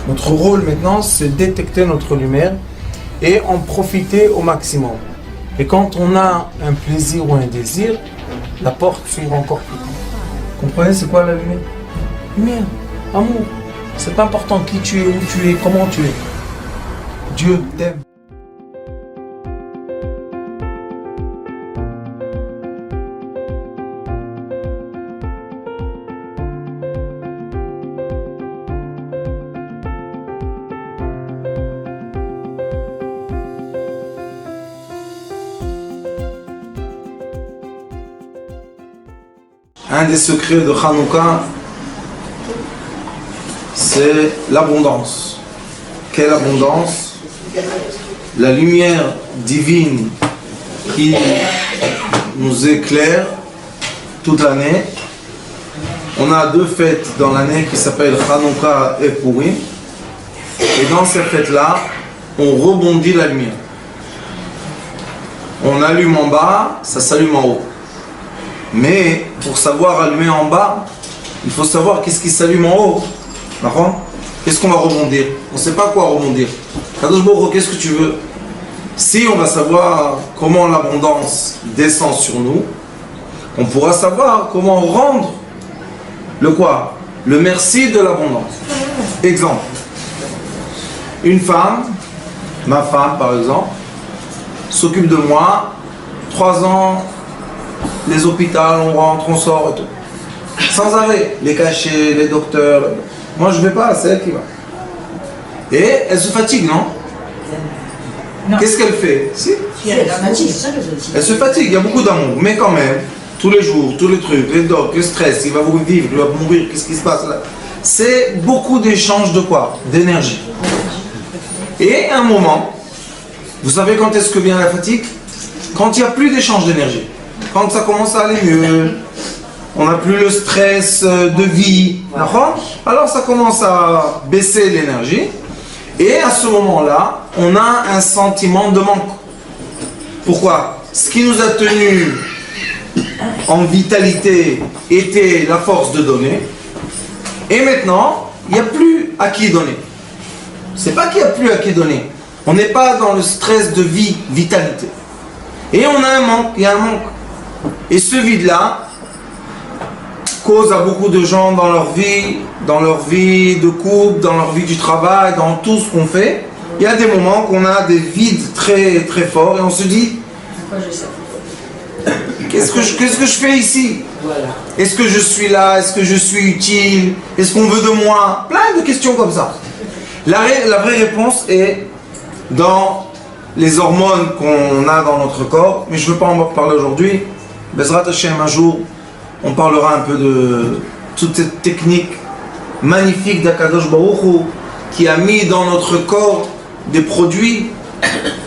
Notre rôle maintenant, c'est détecter notre lumière et en profiter au maximum. Et quand on a un plaisir ou un désir, la porte s'ouvre encore plus. Comprenez, c'est quoi la lumière? Lumière, amour. C'est pas important qui tu es, où tu es, comment tu es. Dieu t'aime. Un des secrets de Hanouka, c'est l'abondance. Quelle abondance? La lumière divine qui nous éclaire toute l'année. On a deux fêtes dans l'année qui s'appellent Hanouka et Purim. Et dans ces fêtes-là, on rebondit la lumière. On allume en bas, ça s'allume en haut. Mais pour savoir allumer en bas, il faut savoir qu'est-ce qui s'allume en haut. D'accord? Qu'est-ce qu'on va rebondir? On ne sait pas quoi rebondir. Kadosh Baruch Hu, qu'est-ce que tu veux? Si on va savoir comment l'abondance descend sur nous, on pourra savoir comment rendre le quoi? Le merci de l'abondance. Exemple. Une femme, ma femme par exemple, s'occupe de moi, 3 ans, les hôpitaux, on rentre, on sort et tout. Sans arrêt, les cachets, les docteurs. Moi je vais pas, c'est elle qui va. Et elle se fatigue, non? Qu'est-ce qu'elle fait? Si. Elle se fatigue, il y a beaucoup d'amour, mais quand même, tous les jours, tous les trucs, les docs, le stress, il va vous vivre, il va mourir, qu'est-ce qui se passe là? C'est beaucoup d'échanges de quoi? D'énergie. Et à un moment, vous savez quand est-ce que vient la fatigue? Quand il n'y a plus d'échange d'énergie. Quand ça commence à aller mieux, on n'a plus le stress de vie, alors ça commence à baisser l'énergie. Et à ce moment-là, on a un sentiment de manque. Pourquoi? Ce qui nous a tenus en vitalité était la force de donner. Et maintenant, il n'y a plus à qui donner. C'est pas qu'il n'y a plus à qui donner. On n'est pas dans le stress de vie, vitalité. Et on a un manque, il y a un manque. Et ce vide-là cause à beaucoup de gens dans leur vie de couple, dans leur vie du travail, dans tout ce qu'on fait. Il y a des moments qu'on a des vides très très forts et on se dit qu'est-ce que je fais ici? Est-ce que je suis là? Est-ce que je suis utile? Est-ce qu'on veut de moi? Plein de questions comme ça. La vraie réponse est dans les hormones qu'on a dans notre corps, mais je ne veux pas en parler aujourd'hui. Bezrat Hashem, un jour, on parlera un peu de toute cette technique magnifique d'Akadosh Baruch Hu qui a mis dans notre corps des produits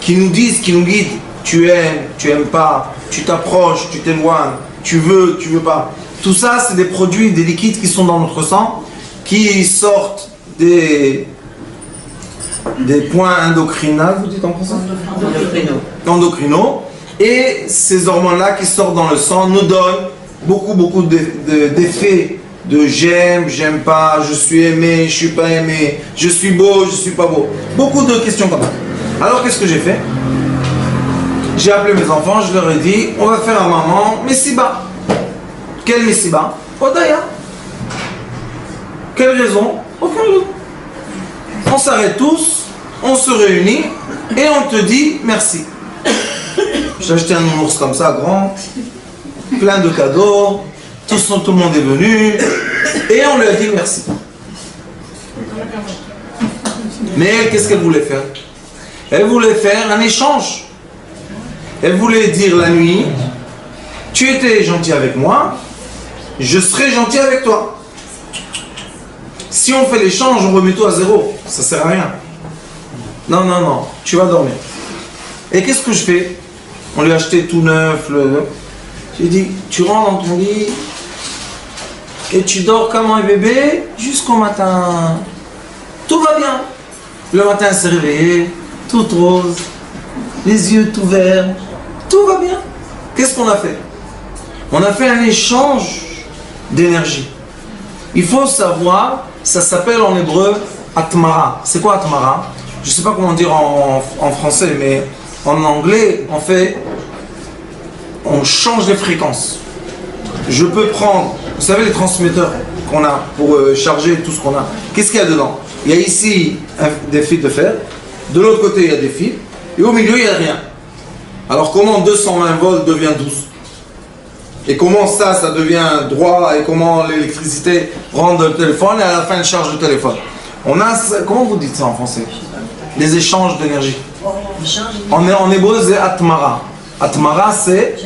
qui nous disent, qui nous guident. Tu aimes pas, tu t'approches, tu t'éloignes, tu veux pas. Tout ça, c'est des produits, des liquides qui sont dans notre sang, qui sortent des points endocrinaux, vous dites en français? Endocrinaux. Et ces hormones-là qui sortent dans le sang nous donnent beaucoup d'effets de j'aime pas, je suis aimé, je suis pas aimé, je suis beau, je suis pas beau. Beaucoup de questions comme ça. Alors qu'est-ce que j'ai fait? J'ai appelé mes enfants, je leur ai dit, on va faire un maman Messiba. Quelle Messiba? Odaya. Quelle raison? Aucune raison. On s'arrête tous, on se réunit et on te dit merci. J'ai acheté un ours comme ça, grand, plein de cadeaux, tout le monde est venu et on lui a dit merci. Mais elle, qu'est-ce qu'elle voulait faire? Elle voulait faire un échange. Elle voulait dire la nuit, tu étais gentil avec moi, je serai gentil avec toi. Si on fait l'échange, on remet tout à zéro, ça sert à rien. Non, tu vas dormir. Et qu'est-ce que je fais? On lui a acheté tout neuf. J'ai dit, tu rentres dans ton lit et tu dors comme un bébé jusqu'au matin. Tout va bien. Le matin, elle s'est réveillée, toute rose, les yeux tout verts. Tout va bien. Qu'est-ce qu'on a fait? On a fait un échange d'énergie. Il faut savoir, ça s'appelle en hébreu Atmara. C'est quoi Atmara? Je ne sais pas comment dire en français, mais en anglais, on change les fréquences. Je peux prendre, vous savez les transmetteurs qu'on a pour charger tout ce qu'on a. Qu'est-ce qu'il y a dedans? Il y a ici des fils de fer, de l'autre côté il y a des fils, et au milieu il n'y a rien. Alors comment 220 volts devient 12? Et comment ça devient droit, et comment l'électricité rend le téléphone, et à la fin elle charge le téléphone? On a, comment vous dites ça en français? Les échanges d'énergie. En hébreu c'est Atmara. Atmara c'est,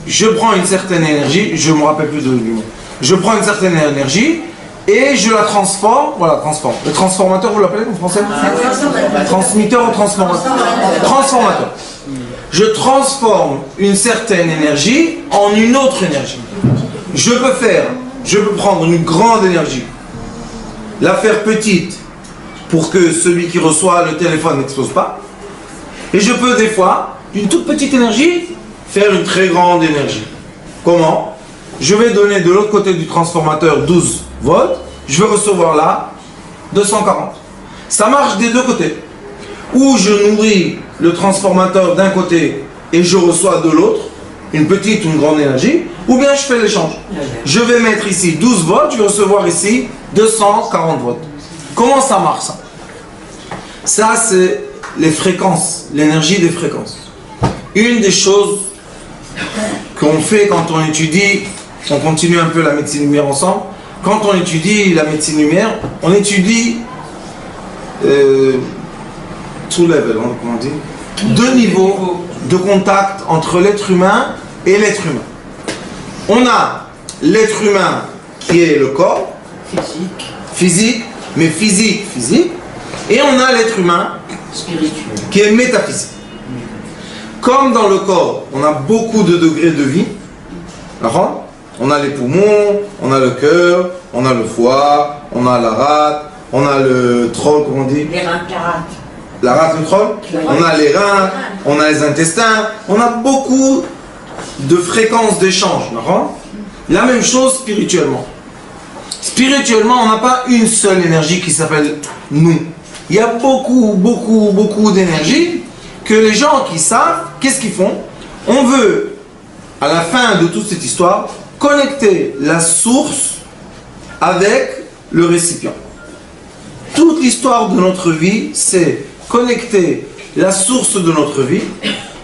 je prends une certaine énergie, je ne me rappelle plus du mot. Je prends une certaine énergie et je la transforme, voilà, transforme. Le transformateur, vous l'appelez en français? Transmetteur ou transformateur? Transformateur. Je transforme une certaine énergie en une autre énergie. Je peux prendre une grande énergie, la faire petite pour que celui qui reçoit le téléphone n'explose pas. Et je peux des fois, d'une toute petite énergie, faire une très grande énergie. Comment? Je vais donner de l'autre côté du transformateur 12 volts, je vais recevoir là 240. Ça marche des deux côtés. Ou je nourris le transformateur d'un côté et je reçois de l'autre une petite ou une grande énergie, ou bien je fais l'échange. Je vais mettre ici 12 volts, je vais recevoir ici 240 volts. Comment ça marche ça? Ça c'est les fréquences, l'énergie des fréquences. Une des choses qu'on fait quand on étudie, on continue un peu la médecine lumière ensemble, quand on étudie la médecine lumière, on étudie two level, comment on dit, deux niveaux de contact entre l'être humain et l'être humain. On a l'être humain qui est le corps, physique, mais physique, et on a l'être humain spirituel, qui est métaphysique. Comme dans le corps, on a beaucoup de degrés de vie, on a les poumons, on a le cœur, on a le foie, on a la rate, on a le troll, comment on dit? Les reins, la rate, le troll. On a les reins, on a les intestins, on a beaucoup de fréquences d'échange. La même chose spirituellement. Spirituellement, on n'a pas une seule énergie qui s'appelle nous. Il y a beaucoup d'énergie que les gens qui savent, qu'est-ce qu'ils font? On veut, à la fin de toute cette histoire, connecter la source avec le récipient. Toute l'histoire de notre vie, c'est connecter la source de notre vie,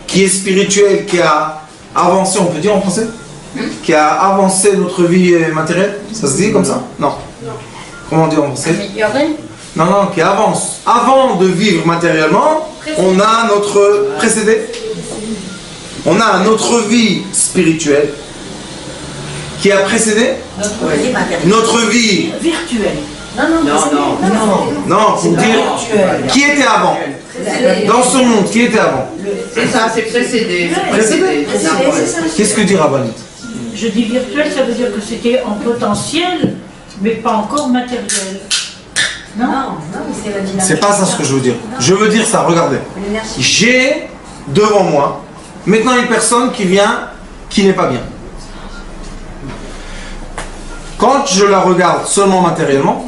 qui est spirituelle, qui a avancé, on peut dire en français? Qui a avancé notre vie matérielle? Ça se dit comme ça? Non. Comment on dit en français? Non, qui avance. Avant de vivre matériellement, on a notre précédé. On a notre vie spirituelle qui a précédé notre vie virtuelle. Non, pour dire qui était avant. Dans ce monde, qui était avant? C'est ça, c'est précédé. Qu'est-ce que dit Rabbanit? Je dis virtuel, ça veut dire que c'était en potentiel, mais pas encore matériel. Non, c'est pas ça ce que je veux dire. Je veux dire ça, regardez. J'ai devant moi maintenant une personne qui vient, qui n'est pas bien. Quand je la regarde seulement matériellement,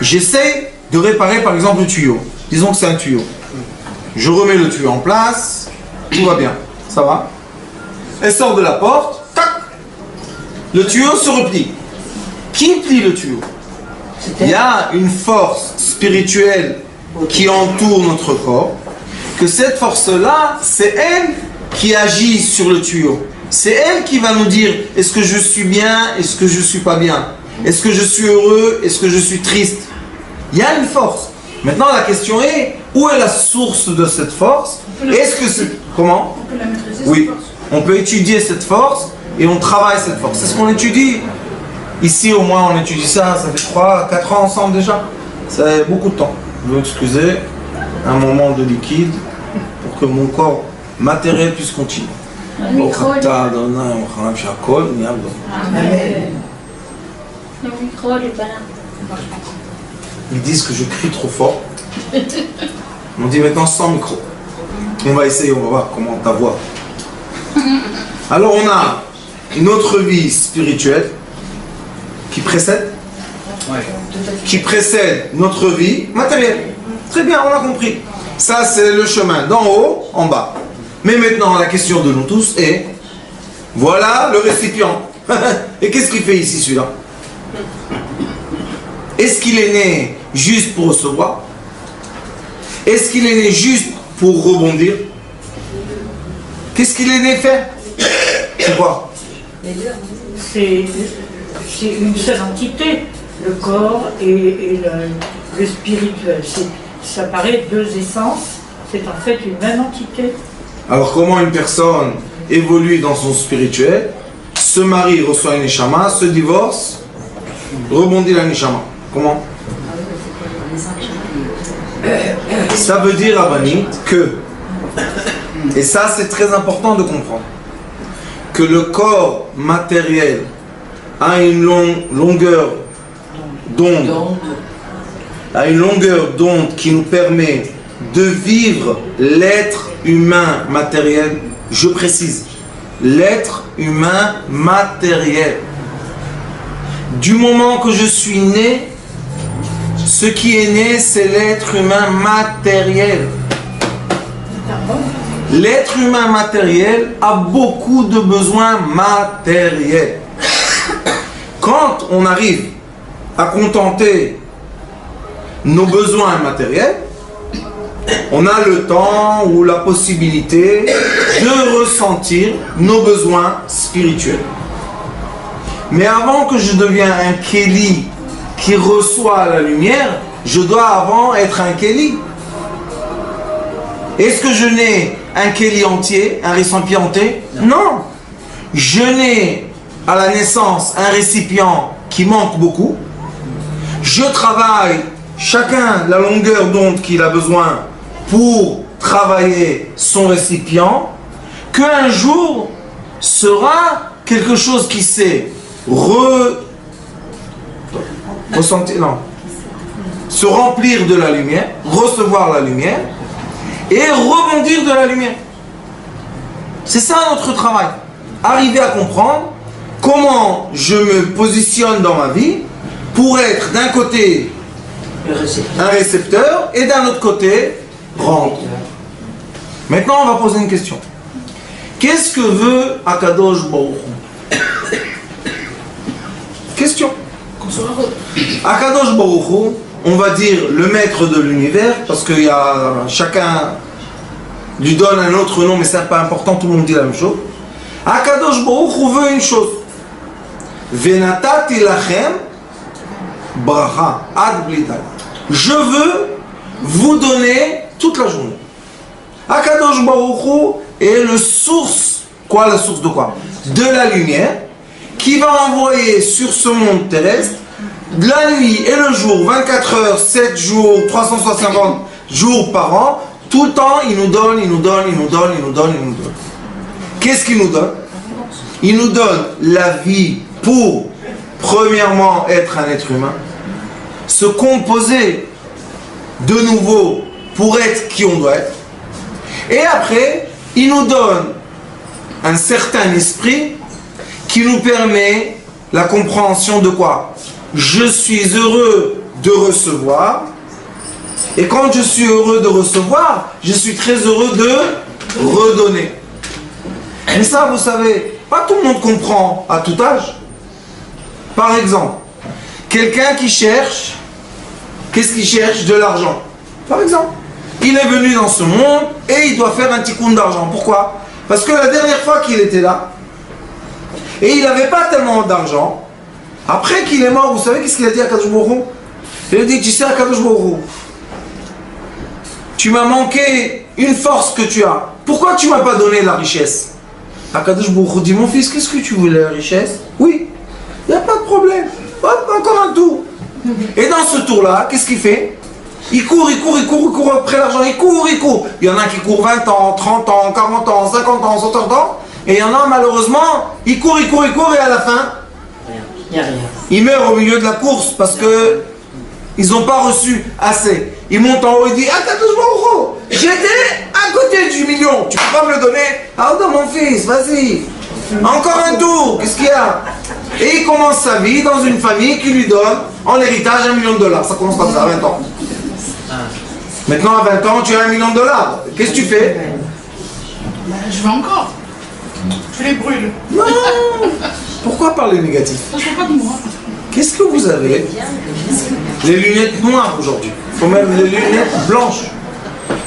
j'essaie de réparer par exemple le tuyau. Disons que c'est un tuyau. Je remets le tuyau en place, tout va bien. Ça va? Elle sort de la porte, tac, le tuyau se replie. Qui plie le tuyau? Il y a une force spirituelle qui entoure notre corps, que cette force-là, c'est elle qui agit sur le tuyau. C'est elle qui va nous dire, est-ce que je suis bien, est-ce que je suis pas bien? Est-ce que je suis heureux, est-ce que je suis triste? Il y a une force. Maintenant la question est, où est la source de cette force? Est-ce que c'est... Comment? On peut la maîtriser. Oui, on peut étudier cette force et on travaille cette force. C'est ce qu'on étudie. Ici au moins on étudie ça, ça fait 3-4 ans ensemble déjà. C'est beaucoup de temps. Je veux excuser un moment de liquide pour que mon corps matériel puisse continuer. Ils disent que je crie trop fort. On dit maintenant sans micro. On va essayer, on va voir comment ta voix. Alors on a une autre vie spirituelle qui précède. qui précède notre vie matérielle. Très bien, on a compris. Ça, c'est le chemin d'en haut en bas. Mais maintenant, la question de nous tous est, voilà le récipient. Et qu'est-ce qu'il fait ici, celui-là? Est-ce qu'il est né juste pour recevoir? Est-ce qu'il est né juste pour rebondir? Qu'est-ce qu'il est né faire? C'est quoi? C'est une seule entité, le corps et le spirituel. Ça paraît deux essences, c'est en fait une même entité. Alors comment une personne évolue dans son spirituel, se marie, reçoit une neshama, se divorce, rebondit la neshama? Comment? Ça veut dire, Abanit, que, et ça c'est très important de comprendre, que le corps matériel a une longueur d'onde, qui nous permet de vivre l'être humain matériel. Je précise, l'être humain matériel. Du moment que je suis né, ce qui est né, c'est l'être humain matériel. L'être humain matériel a beaucoup de besoins matériels. Quand on arrive à contenter nos besoins matériels, on a le temps ou la possibilité de ressentir nos besoins spirituels. Mais avant que je devienne un Kéli qui reçoit la lumière, je dois avant être un Kéli. Est-ce que je n'ai un Kéli entier, un récipient entier? Non. Je n'ai à la naissance un récipient qui manque beaucoup. Je travaille chacun la longueur d'onde qu'il a besoin pour travailler son récipient, qu'un jour sera quelque chose qui sait se remplir de la lumière, recevoir la lumière et rebondir de la lumière. C'est ça notre travail. Arriver à comprendre comment je me positionne dans ma vie pour être d'un côté un récepteur et d'un autre côté rendre. Maintenant on va poser une question. Qu'est-ce que veut Akadosh Baruch Hu? Question. Akadosh Baruch Hu, on va dire le maître de l'univers, parce que chacun lui donne un autre nom, mais c'est pas important, tout le monde dit la même chose. Akadosh Baruch Hu veut une chose. Venatati lachem bracha ad blidal. Je veux vous donner toute la journée. Akadosh Baruch Hu est le source, quoi, la source de quoi? De la lumière, qui va envoyer sur ce monde terrestre la nuit et le jour, 24 heures, 7 jours, 350 jours par an, tout le temps, il nous donne. Qu'est-ce qu'il nous donne? Il nous donne la vie pour, premièrement, être un être humain, se composer de nouveau pour être qui on doit être, et après, il nous donne un certain esprit qui nous permet la compréhension de quoi? Je suis heureux de recevoir, et quand je suis heureux de recevoir, je suis très heureux de redonner. Mais ça, vous savez, pas tout le monde comprend à tout âge. Par exemple, quelqu'un qui cherche, qu'est-ce qu'il cherche? De l'argent. Par exemple, il est venu dans ce monde et il doit faire un tikkun d'argent. Pourquoi? Parce que la dernière fois qu'il était là, et il n'avait pas tellement d'argent, après qu'il est mort, vous savez qu'est-ce qu'il a dit à Kadosh Baruch Hu? Il a dit, tu sais à Kadosh Baruch Hu, tu m'as manqué une force que tu as. Pourquoi tu ne m'as pas donné la richesse? Akadosh Baruch Hu dit, mon fils, qu'est-ce que tu voulais, la richesse? Oui, il n'y a pas de problème, encore un tour. Et dans ce tour-là, qu'est-ce qu'il fait? Il court après l'argent, il court. Il y en a qui courent 20 ans, 30 ans, 40 ans, 50 ans, 60 ans. Et il y en a malheureusement, il court et à la fin, il meurt au milieu de la course parce que ils n'ont pas reçu assez. Il monte en haut et dit, Akadosh Baruch Hu, j'étais à côté du million, tu peux pas me le donner? Ah non mon fils, vas-y, encore un tour, qu'est-ce qu'il y a? Et il commence sa vie dans une famille qui lui donne en héritage $1 million. Ça commence comme ça, à 20 ans. Maintenant, à 20 ans, tu as $1 million. Qu'est-ce que tu fais? Je vais encore. Je les brûle. Non. Pourquoi parler négatif? Ça ne pas de moi. Qu'est-ce que vous avez? Les lunettes noires aujourd'hui. Il faut même les lunettes blanches.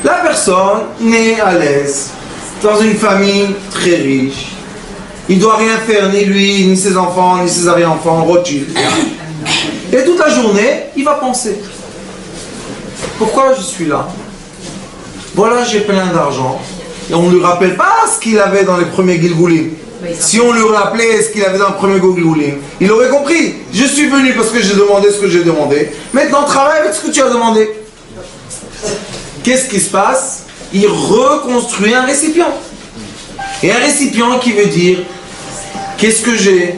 La personne naît à l'aise, dans une famille très riche. Il ne doit rien faire, ni lui, ni ses enfants, ni ses arrière-enfants, Rothschild. Et toute la journée, il va penser. Pourquoi je suis là? Voilà, j'ai plein d'argent. Et on ne lui rappelle pas ce qu'il avait dans les premiers Gilgoulim. Si on lui rappelait ce qu'il avait dans le premier Gilgoulim, il aurait compris. Je suis venu parce que j'ai demandé ce que j'ai demandé. Maintenant, travaille avec ce que tu as demandé. Qu'est-ce qui se passe? Il reconstruit un récipient. Et un récipient qui veut dire qu'est-ce que j'ai?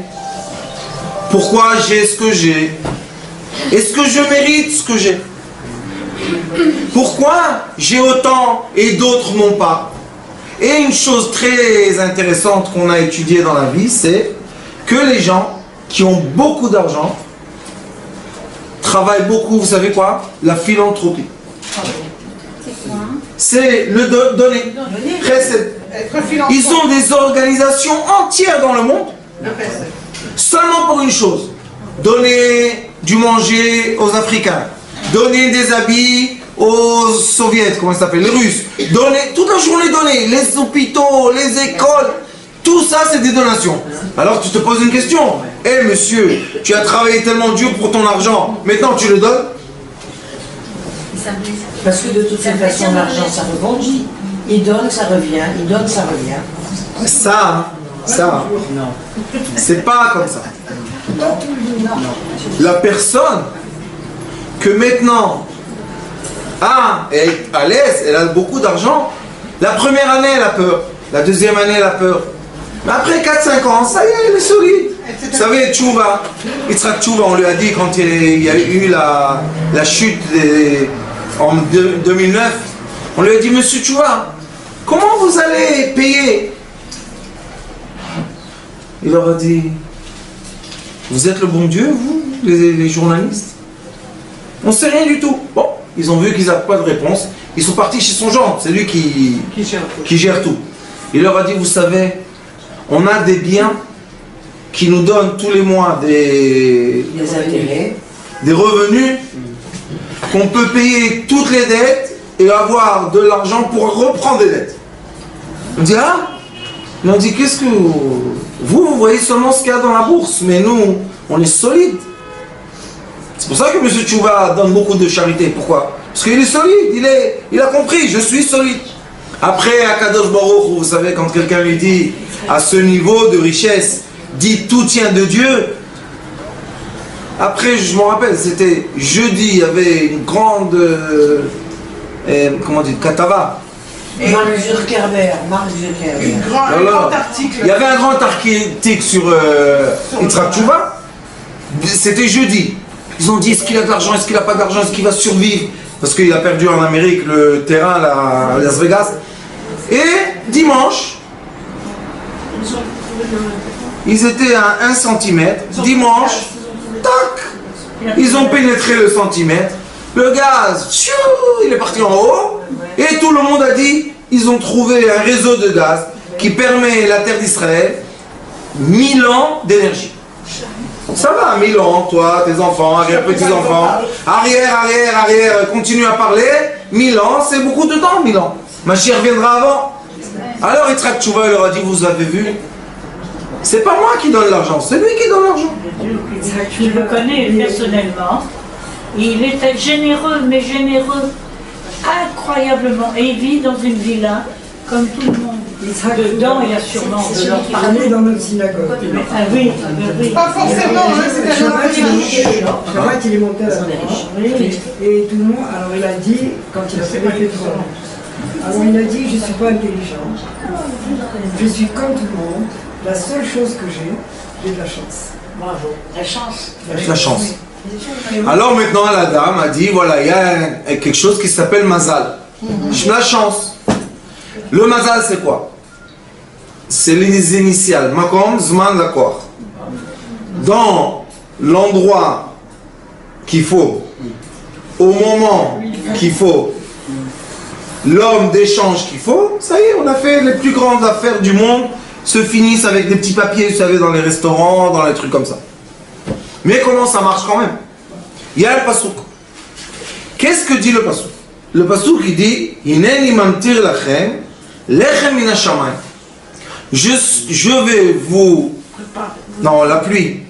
Pourquoi j'ai ce que j'ai? Est-ce que je mérite ce que j'ai? Pourquoi j'ai autant et d'autres n'ont pas? Et une chose très intéressante qu'on a étudiée dans la vie, c'est que les gens qui ont beaucoup d'argent travaillent beaucoup, vous savez quoi? La philanthropie. C'est le donner. Ils ont des organisations entières dans le monde, seulement pour une chose: donner du manger aux Africains, donner des habits aux soviets, comment ça s'appelle, les Russes, donner, toute la journée donner, les hôpitaux, les écoles, tout ça c'est des donations. Alors tu te poses une question: eh monsieur, tu as travaillé tellement dur pour ton argent, maintenant tu le donnes? Parce que de toute façon, l'argent, ça rebondit. Il donne, ça revient. Il donne, ça revient. Ça, c'est pas comme ça. La personne que maintenant est à l'aise, elle a beaucoup d'argent, la première année, elle a peur. La deuxième année, elle a peur. Mais après 4-5 ans, ça y est, elle est solide. Vous savez, Tchouva, Yitzhak Tchouva, on lui a dit quand il y a eu la chute en 2009, on lui a dit: Monsieur Tchouva, comment vous allez payer? Il leur a dit: vous êtes le bon Dieu, vous, les journalistes? On ne sait rien du tout. Bon, ils ont vu qu'ils n'avaient pas de réponse. Ils sont partis chez son gendre, c'est lui qui gère tout. Il leur a dit: vous savez, on a des biens qui nous donnent tous les mois des intérêts, des revenus, qu'on peut payer toutes les dettes et avoir de l'argent pour reprendre des dettes. On dit: ah? Mais on dit: qu'est-ce que vous voyez seulement ce qu'il y a dans la bourse, mais nous, on est solide. C'est pour ça que M. Tchouva donne beaucoup de charité. Pourquoi? Parce qu'il est solide, il a compris, je suis solide. Après, à Kadosh Baruch, vous savez, quand quelqu'un lui dit à ce niveau de richesse, dit tout tient de Dieu. Après, je me rappelle, c'était jeudi, il y avait une grande, comment dire, katava. Mark Zuckerberg. Un grand article. Il y avait un grand article sur Yitzhak Tchouva. C'était jeudi. Ils ont dit: est-ce qu'il a de l'argent, est-ce qu'il n'a pas d'argent, est-ce qu'il va survivre? Parce qu'il a perdu en Amérique le terrain à Las Vegas. Et dimanche, ils étaient à 1 cm. Dimanche, tac, ils ont pénétré le centimètre. Le gaz, tchou, il est parti en haut. Et tout le monde a dit: ils ont trouvé un réseau de gaz qui permet à la terre d'Israël 1000 ans d'énergie. Ça va, 1000 ans, toi, tes enfants, arrière-petits-enfants, arrière, continue à parler. 1000 ans, c'est beaucoup de temps, 1000 ans. Mashiach reviendra avant. Alors Yitzhak Tchouva leur a dit: vous avez vu, c'est pas moi qui donne l'argent, c'est lui qui donne l'argent. Je le connais personnellement. Il était généreux, mais généreux incroyablement. Et il vit dans une villa, comme tout le monde. Dedans, il y a sûrement de l'or parler dans notre synagogue. Ah oui, oui. Pas forcément, c'est Shabbat, il est monté à la croix. Et tout le monde, alors il a dit, quand il a fait les pétrole, alors il a dit: je ne suis pas intelligent, je suis comme tout le monde, la seule chose que j'ai de la chance. Bravo. La chance. La chance. Alors maintenant la dame a dit: voilà, il y a quelque chose qui s'appelle Mazal. La chance. Le Mazal, c'est quoi? C'est les initiales. Makom, Zman, Lakor. dans l'endroit qu'il faut, au moment qu'il faut, l'homme d'échange qu'il faut, ça y est, on a fait les plus grandes affaires du monde, se finissent avec des petits papiers, vous savez, dans les restaurants, dans les trucs comme ça. Mais comment ça marche quand même? Il y a le pasouk. Qu'est-ce que dit le pasouk? Le pasouk il dit Hineni mamtir lachem lechem min hashamayim. Je vais vous... Non, la pluie.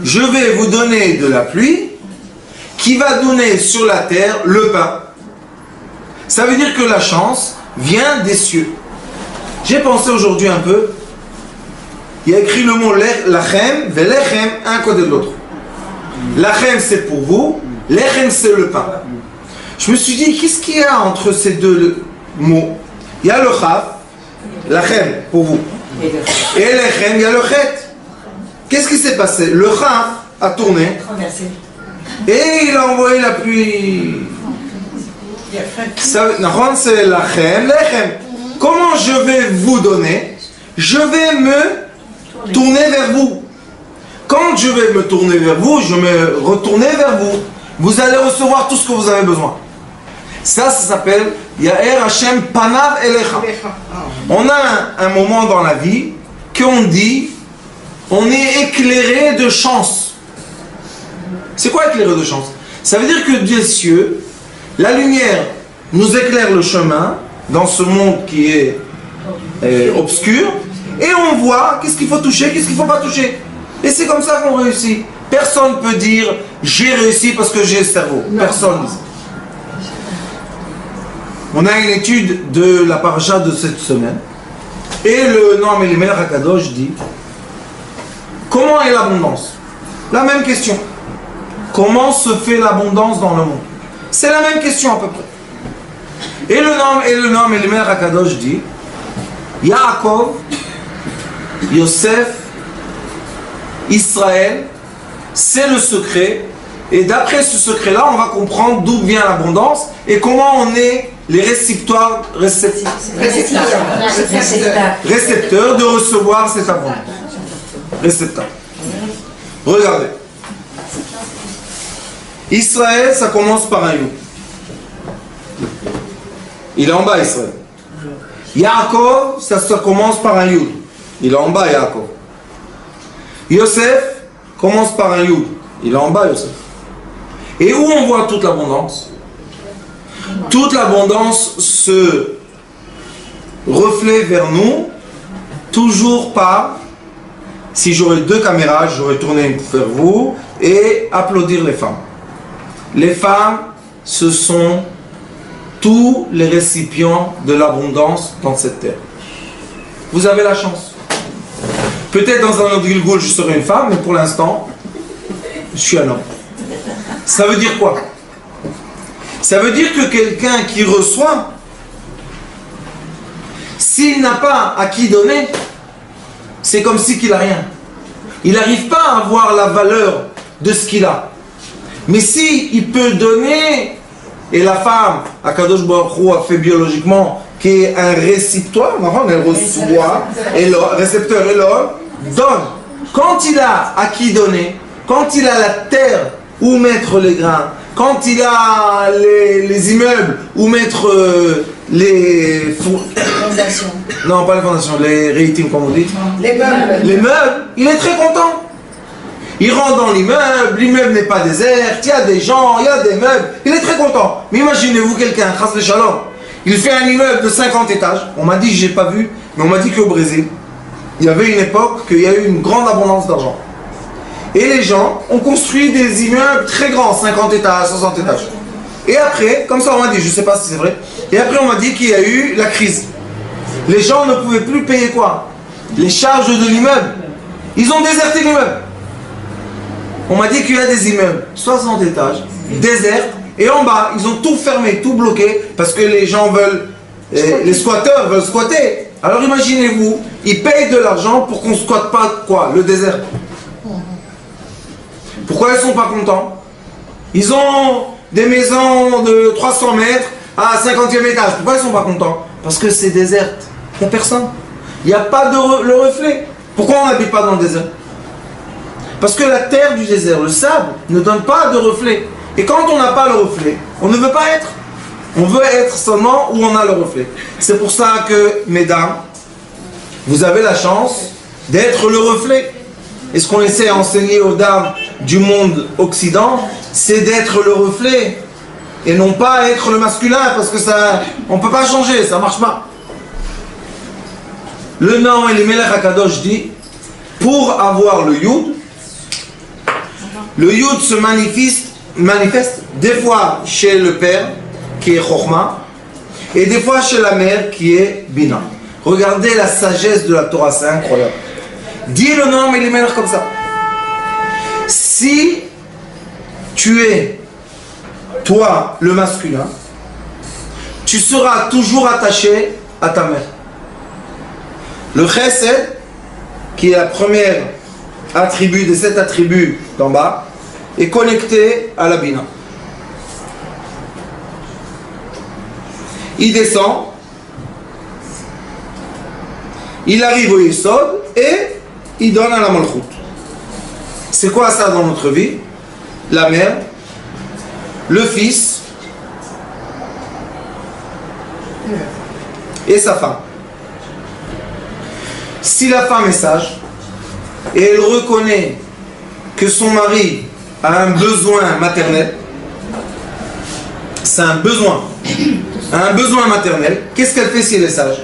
Je vais vous donner de la pluie qui va donner sur la terre le pain. Ça veut dire que la chance vient des cieux. J'ai pensé aujourd'hui un peu. Il y a écrit le mot lachem, velechem, un côté de l'autre. Lachem c'est pour vous, lechem c'est le pain. Je me suis dit, qu'est-ce qu'il y a entre ces deux mots? Il y a le chaf, lachem pour vous. Et lechem, il y a le chet. Qu'est-ce qui s'est passé? Le chaf a tourné et il a envoyé la pluie. Ça, c'est lachem, lechem. Comment je vais vous donner? Je vais me tourner vers vous. Quand je vais me tourner vers vous, je me retourner vers vous. Vous allez recevoir tout ce que vous avez besoin. Ça s'appelle Ya'er Hashem Panav Elecha. On a un moment dans la vie qu'on dit on est éclairé de chance. C'est quoi éclairé de chance? Ça veut dire que des cieux, la lumière nous éclaire le chemin dans ce monde qui est obscur et on voit qu'est-ce qu'il faut toucher, qu'est-ce qu'il ne faut pas toucher. Et c'est comme ça qu'on réussit. Personne ne peut dire j'ai réussi parce que j'ai le cerveau. Personne. On a une étude de la paracha de cette semaine. Et le Noam Elimelech HaKadosh dit comment est l'abondance? La même question. Comment se fait l'abondance dans le monde? C'est la même question à peu près. Et le Noam Elimelech HaKadosh dit Yaakov, Yosef, Israël, c'est le secret. Et d'après ce secret-là, on va comprendre d'où vient l'abondance et comment on est les récepteurs de recevoir cette abondance. Récepteurs. Regardez. Israël, ça commence par un you. Il est en bas, Israël. Yaakov, ça commence par un yud. Il est en bas, Yaakov. Yosef commence par un yud. Il est en bas, Yosef. Et où on voit toute l'abondance? Toute l'abondance se reflète vers nous, toujours par, si j'aurais deux caméras, j'aurais tourné vers vous et applaudir les femmes. Les femmes, ce sont tous les récipients de l'abondance dans cette terre. Vous avez la chance. Peut-être dans un autre Gilgoul, je serai une femme, mais pour l'instant, je suis un homme. Ça veut dire quoi? Ça veut dire que quelqu'un qui reçoit, s'il n'a pas à qui donner, c'est comme si qu'il n'a rien. Il n'arrive pas à avoir la valeur de ce qu'il a. Mais si il peut donner, et la femme, Akadosh Baruch Hu a fait biologiquement, qui est un récepteur, elle reçoit, et le récepteur et l'homme donne. Quand il a à qui donner, quand il a la terre où mettre les grains, quand il a les immeubles où mettre les Fondations. non, pas les fondations, les réitimes comme on dit. Les meubles. Les meubles, il est très content. Il rentre dans l'immeuble n'est pas désert, il y a des gens, il y a des meubles, il est très content. Mais imaginez-vous quelqu'un, Chas Shalom, il fait un immeuble de 50 étages. On m'a dit, j'ai pas vu, mais on m'a dit qu'au Brésil, il y avait une époque qu'il y a eu une grande abondance d'argent. Et les gens ont construit des immeubles très grands, 50 étages, 60 étages. Et après, comme ça on m'a dit, je ne sais pas si c'est vrai, et après on m'a dit qu'il y a eu la crise. Les gens ne pouvaient plus payer quoi? Les charges de l'immeuble. Ils ont déserté l'immeuble. On m'a dit qu'il y a des immeubles, 60 étages, déserts, et en bas, ils ont tout fermé, tout bloqué, parce que les gens veulent, les squatteurs veulent squatter. Alors imaginez-vous, ils payent de l'argent pour qu'on ne squatte pas quoi? Le désert. Pourquoi ils ne sont pas contents? Ils ont des maisons de 300 mètres à 50e étage. Pourquoi ils ne sont pas contents? Parce que c'est désert. Il n'y a personne. Il n'y a pas le reflet. Pourquoi on n'habite pas dans le désert? Parce que la terre du désert, le sable, ne donne pas de reflet. Et quand on n'a pas le reflet, on ne veut pas être. On veut être seulement où on a le reflet. C'est pour ça que, mesdames, vous avez la chance d'être le reflet. Et ce qu'on essaie d'enseigner aux dames du monde occident, c'est d'être le reflet. Et non pas être le masculin, parce que ça, on ne peut pas changer, ça ne marche pas. Le nom Elimelech HaKadosh dit, pour avoir le Yud se manifeste des fois chez le père, qui est Chokhmah, et des fois chez la mère, qui est Bina. Regardez la sagesse de la Torah, c'est incroyable. Dis le nom Elimelech comme ça. Si tu es, toi, le masculin, tu seras toujours attaché à ta mère. Le Chesed, qui est la première attribut des 7 attributs d'en bas, est connecté à la Bina. Il descend, il arrive au Yesod et il donne à la Malchut. C'est quoi ça dans notre vie? La mère, le fils et sa femme. Si la femme est sage et elle reconnaît que son mari a un besoin maternel, c'est un besoin maternel, qu'est-ce qu'elle fait si elle est sage?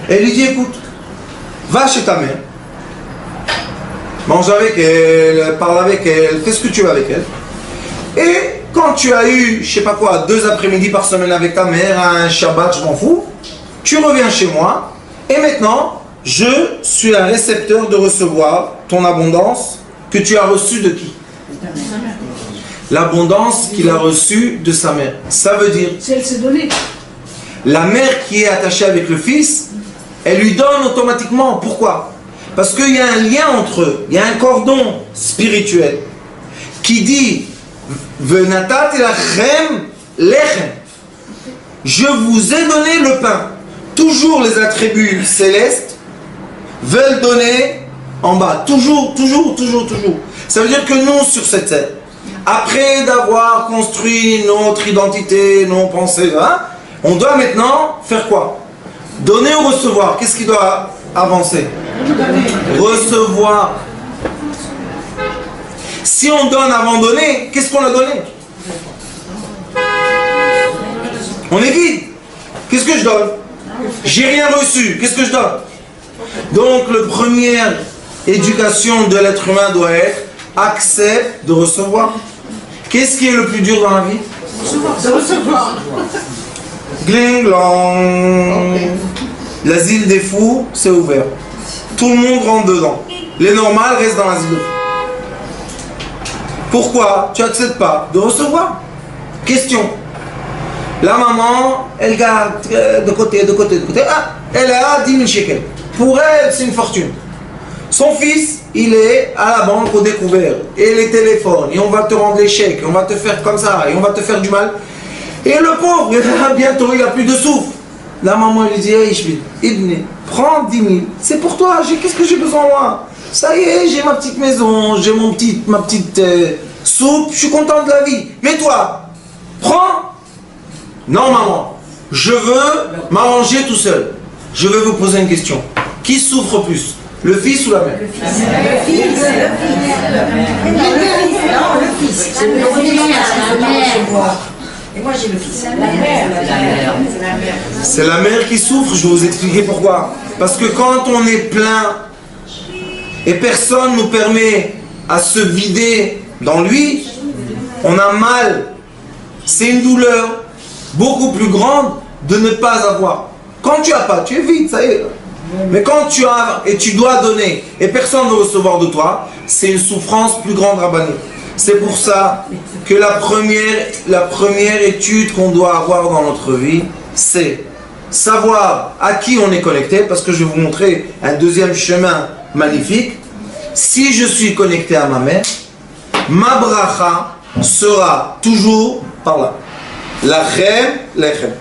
Elle lui dit, écoute, va chez ta mère, mange avec elle, parle avec elle, fais ce que tu veux avec elle, et quand tu as eu, je sais pas quoi, 2 après-midi par semaine avec ta mère, un Shabbat, je m'en fous, tu reviens chez moi, et maintenant, je suis un récepteur de recevoir ton abondance que tu as reçue de qui? L'abondance qu'il a reçue de sa mère. Ça veut dire, Si elle s'est donnée. la mère qui est attachée avec le fils, elle lui donne automatiquement. Pourquoi? Parce qu'il y a un lien entre eux, il y a un cordon spirituel qui dit Venatat elachem lechem. Je vous ai donné le pain. Toujours les attributs célestes veulent donner en bas. Toujours. Ça veut dire que nous, sur cette terre, après d'avoir construit notre identité, nos pensées, hein, on doit maintenant faire quoi? Donner ou recevoir? Qu'est-ce qui doit avancer? Recevoir. Si on donne avant de donner, qu'est-ce qu'on a donné? On est vide. Qu'est-ce que je donne? J'ai rien reçu. Qu'est-ce que je donne? Donc, la première éducation de l'être humain doit être accepte de recevoir. Qu'est-ce qui est le plus dur dans la vie? De recevoir. Gling long. L'asile des fous, c'est ouvert. Tout le monde rentre dedans. Les normales restent dans l'asile des fous. Pourquoi tu n'acceptes pas de recevoir? Question. La maman, elle garde de côté. Ah, elle a 10 000 shekels. Pour elle, c'est une fortune. Son fils, il est à la banque au découvert. Et les téléphones, et on va te rendre les chèques, et on va te faire comme ça, et on va te faire du mal. Et le pauvre, bientôt, il n'a plus de souffle. La maman, elle lui dit, hey, Ibn, prends 10 000. C'est pour toi, qu'est-ce que j'ai besoin moi? Ça y est, j'ai ma petite maison, j'ai ma petite soupe, je suis content de la vie. Mais toi, prends. Non, maman, je veux m'arranger tout seul. Je vais vous poser une question. Qui souffre plus? Le fils ou la mère? Le fils. C'est le fils. Et moi j'ai le fils. La mère. C'est la mère qui souffre, je vais vous expliquer pourquoi. Parce que quand on est plein et personne ne nous permet à se vider dans lui, on a mal. C'est une douleur beaucoup plus grande de ne pas avoir. Quand tu n'as pas, tu es vide, ça y est. Mais quand tu as et tu dois donner et personne ne veut recevoir de toi, c'est une souffrance plus grande, Rabbani. C'est pour ça que la première étude qu'on doit avoir dans notre vie, c'est savoir à qui on est connecté, parce que je vais vous montrer un deuxième chemin magnifique. Si je suis connecté à ma mère, ma bracha sera toujours par là. Lachem, lechem.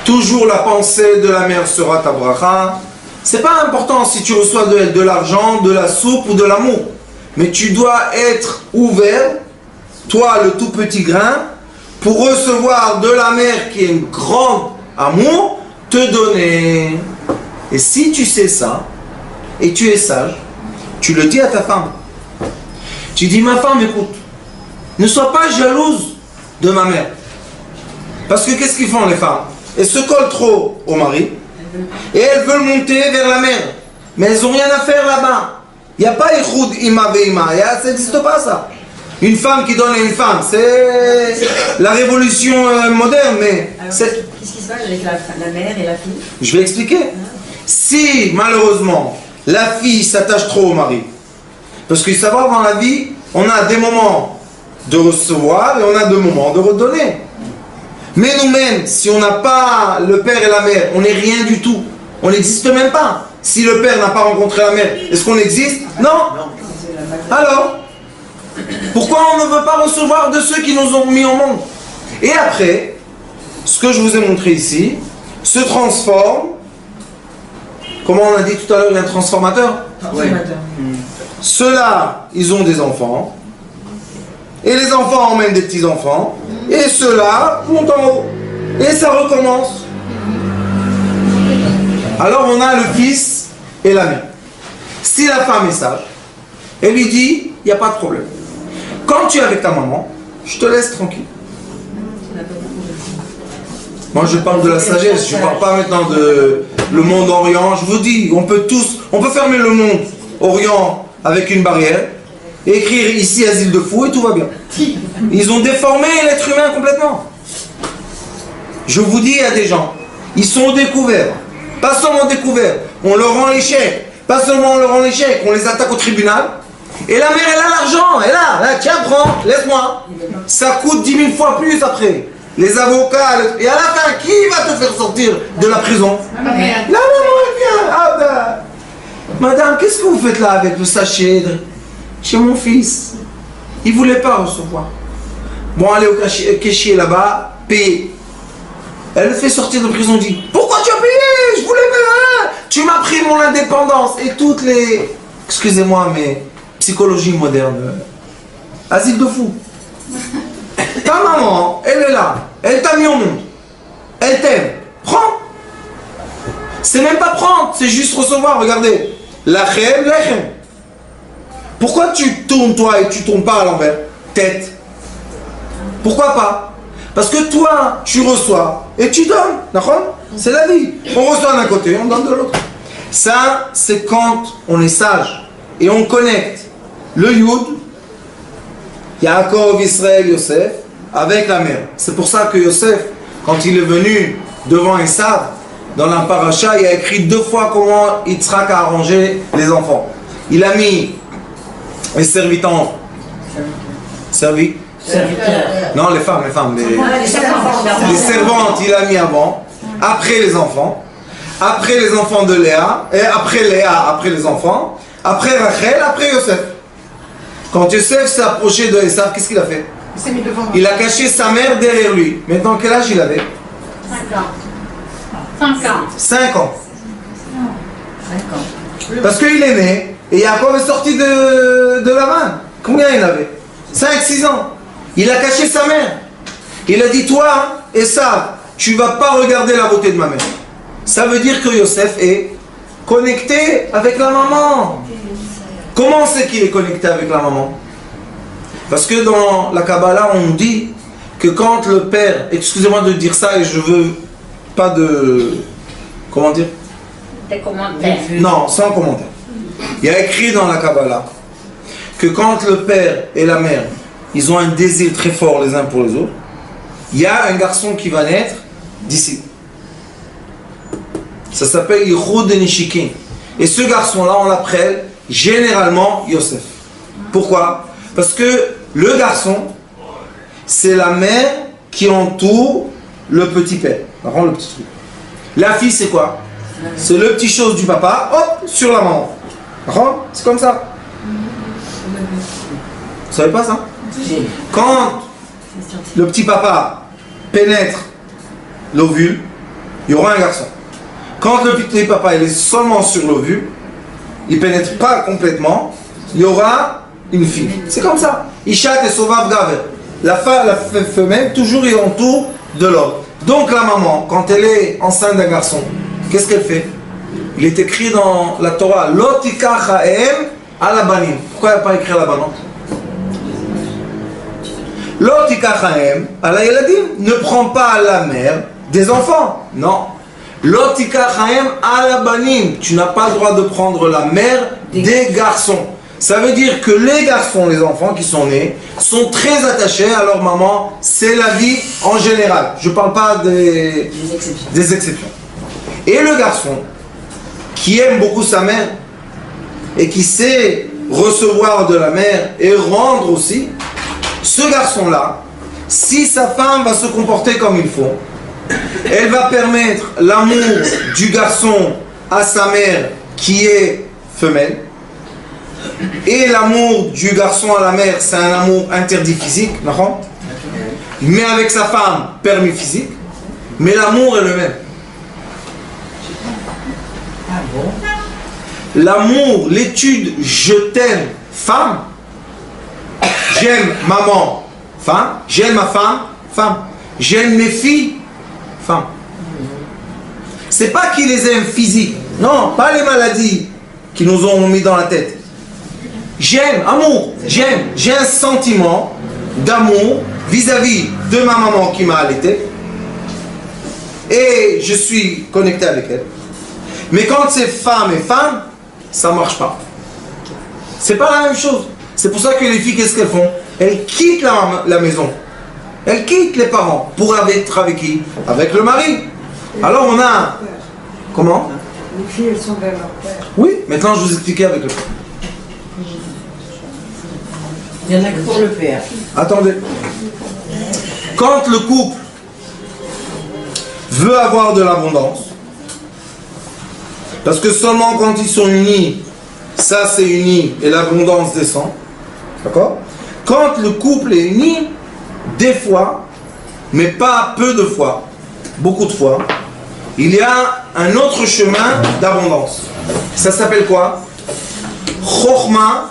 Toujours la pensée de la mère sera ta bracha. C'est pas important si tu reçois de elle de l'argent, de la soupe ou de l'amour. Mais tu dois être ouvert, toi le tout petit grain, pour recevoir de la mère qui est un grand amour, te donner. Et si tu sais ça, et tu es sage, tu le dis à ta femme. Tu dis, ma femme, écoute, ne sois pas jalouse de ma mère. Parce que qu'est-ce qu'ils font les femmes? Elles se collent trop au mari, et elles veulent monter vers la mère. Mais elles n'ont rien à faire là-bas. Il n'y a pas Ichoud Ima Veima, ça n'existe pas ça. Une femme qui donne à une femme, c'est la révolution moderne, mais... Qu'est-ce qui se passe avec la mère et la fille? Je vais expliquer. Si, malheureusement, la fille s'attache trop au mari, parce qu'il faut savoir, dans la vie, on a des moments de recevoir et on a des moments de redonner. Mais nous-mêmes, si on n'a pas le père et la mère, on n'est rien du tout. On n'existe même pas. Si le père n'a pas rencontré la mère, est-ce qu'on existe? Non. Alors, pourquoi on ne veut pas recevoir de ceux qui nous ont mis au monde? Et après, ce que je vous ai montré ici, se transforme. Comment on a dit tout à l'heure, il y a un transformateur? Ceux-là, ils ont des enfants. Et les enfants emmènent des petits-enfants. Et ceux-là montent en haut. Et ça recommence. Alors on a le fils et la mère. Si la femme est sage, elle lui dit, il n'y a pas de problème. Quand tu es avec ta maman, je te laisse tranquille. Moi je parle de la sagesse, je ne parle pas maintenant de le monde orient. Je vous dis, on peut fermer le monde orient avec une barrière et écrire ici asile de fous et tout va bien. Ils ont déformé l'être humain complètement. Je vous dis, il y a des gens, ils sont découverts. Pas seulement découverts, on leur rend l'échec. Pas seulement on leur rend l'échec, on les attaque au tribunal. Et la mère, elle a l'argent, elle a, tiens, prends, laisse-moi. Ça coûte 10 000 fois plus après. Les avocats, et à la fin, qui va te faire sortir de la prison? La maman, elle vient. Ah ben, madame, qu'est-ce que vous faites là avec le sachet chez mon fils? Il ne voulait pas recevoir. Bon, allez au caissier là-bas, payer. Elle le fait sortir de prison, dit, pourquoi tu as payé? Je voulais pas. Tu m'as pris mon indépendance. Et toutes les, excusez-moi, mais psychologie moderne. Asile de fou. Ta maman, elle est là. Elle t'a mis au monde. Elle t'aime. Prends. C'est même pas prendre, c'est juste recevoir. Regardez. Lachem, lachem. Pourquoi tu tournes toi et tu tournes pas à l'envers? Tête. Pourquoi pas? Parce que toi, tu reçois et tu donnes. D'accord? C'est la vie. On reçoit d'un côté, on donne de l'autre. Ça, c'est quand on est sage et on connecte le Yud, Yaakov, Israël, Yosef, avec la mère. C'est pour ça que Yosef, quand il est venu devant Esav, dans la paracha, il a écrit 2 fois comment Yitzhak a arrangé les enfants. Il a mis les servitants. Serviteurs. Non, les femmes, les servantes, il a mis avant, après les enfants de Léa, et après Léa, après les enfants, après Rachel, après Yosef. Quand Yosef s'est approché de Esav, qu'est-ce qu'il a fait? Il a caché sa mère derrière lui. Maintenant, quel âge il avait? 5 ans. Parce qu'il est né, et Yaakov est sorti de la main. Combien il avait? 5-6 ans. Il a caché sa mère. Il a dit, toi, Esav, tu ne vas pas regarder la beauté de ma mère. Ça veut dire que Yosef est connecté avec la maman. Comment on sait qu'il est connecté avec la maman? Parce que dans la Kabbalah, on dit que quand le père, excusez-moi de dire ça et je veux pas de... Comment dire? Des commentaires. Non, sans commentaire. Il y a écrit dans la Kabbalah que quand le père et la mère, ils ont un désir très fort les uns pour les autres, il y a un garçon qui va naître d'ici. Ça s'appelle Yichud Nishikin. Et ce garçon-là, on l'appelle généralement Yosef. Pourquoi? Parce que le garçon, c'est la mère qui entoure le petit père. Le petit truc. La fille, c'est quoi? C'est le petit chose du papa, hop, sur la maman. C'est comme ça. Vous savez pas ça? Quand le petit papa pénètre l'ovule, il y aura un garçon. Quand le petit papa il est seulement sur l'ovule, il ne pénètre pas complètement, il y aura une fille. C'est comme ça. Ishat et Sovav Gaver. La femelle, toujours est autour de l'homme. Donc la maman, quand elle est enceinte d'un garçon, qu'est-ce qu'elle fait? Il est écrit dans la Torah, Lotikach ha'em ala banim. Pourquoi elle n'a pas écrit la banante? Lotikach ha'em ala yeladim. Ne prends pas la mère des enfants. Non. Lotikach ha'em ala banim. Tu n'as pas le droit de prendre la mère des garçons. Ça veut dire que les garçons, les enfants qui sont nés, sont très attachés à leur maman. C'est la vie en général. Je ne parle pas des exceptions. Et le garçon, qui aime beaucoup sa mère, et qui sait recevoir de la mère et rendre aussi, ce garçon-là, si sa femme va se comporter comme il faut, elle va permettre l'amour du garçon à sa mère qui est femelle. Et l'amour du garçon à la mère, c'est un amour interdit physique, mais avec sa femme, permis physique. Mais l'amour est le même. L'amour, l'étude, je t'aime, femme. J'aime maman, femme. J'aime ma femme, femme. J'aime mes filles, femme. C'est pas qu'ils les aiment physiques. Non, pas les maladies qui nous ont mis dans la tête. J'aime, amour, j'aime. J'ai un sentiment d'amour vis-à-vis de ma maman qui m'a allaité. Et je suis connecté avec elle. Mais quand c'est femme et femme, ça ne marche pas. C'est pas la même chose. C'est pour ça que les filles, qu'est-ce qu'elles font? Elles quittent la maison. Elles quittent les parents pour être avec qui? Avec le mari. Alors on a... Comment? Les filles, elles sont vers leur père. Oui, maintenant je vous expliquais avec le père. Il n'y en a que pour le père. Attendez. Quand le couple veut avoir de l'abondance, parce que seulement quand ils sont unis, ça c'est uni et l'abondance descend. D'accord? Quand le couple est uni, des fois, mais pas peu de fois, beaucoup de fois, il y a un autre chemin d'abondance. Ça s'appelle quoi? Chokhma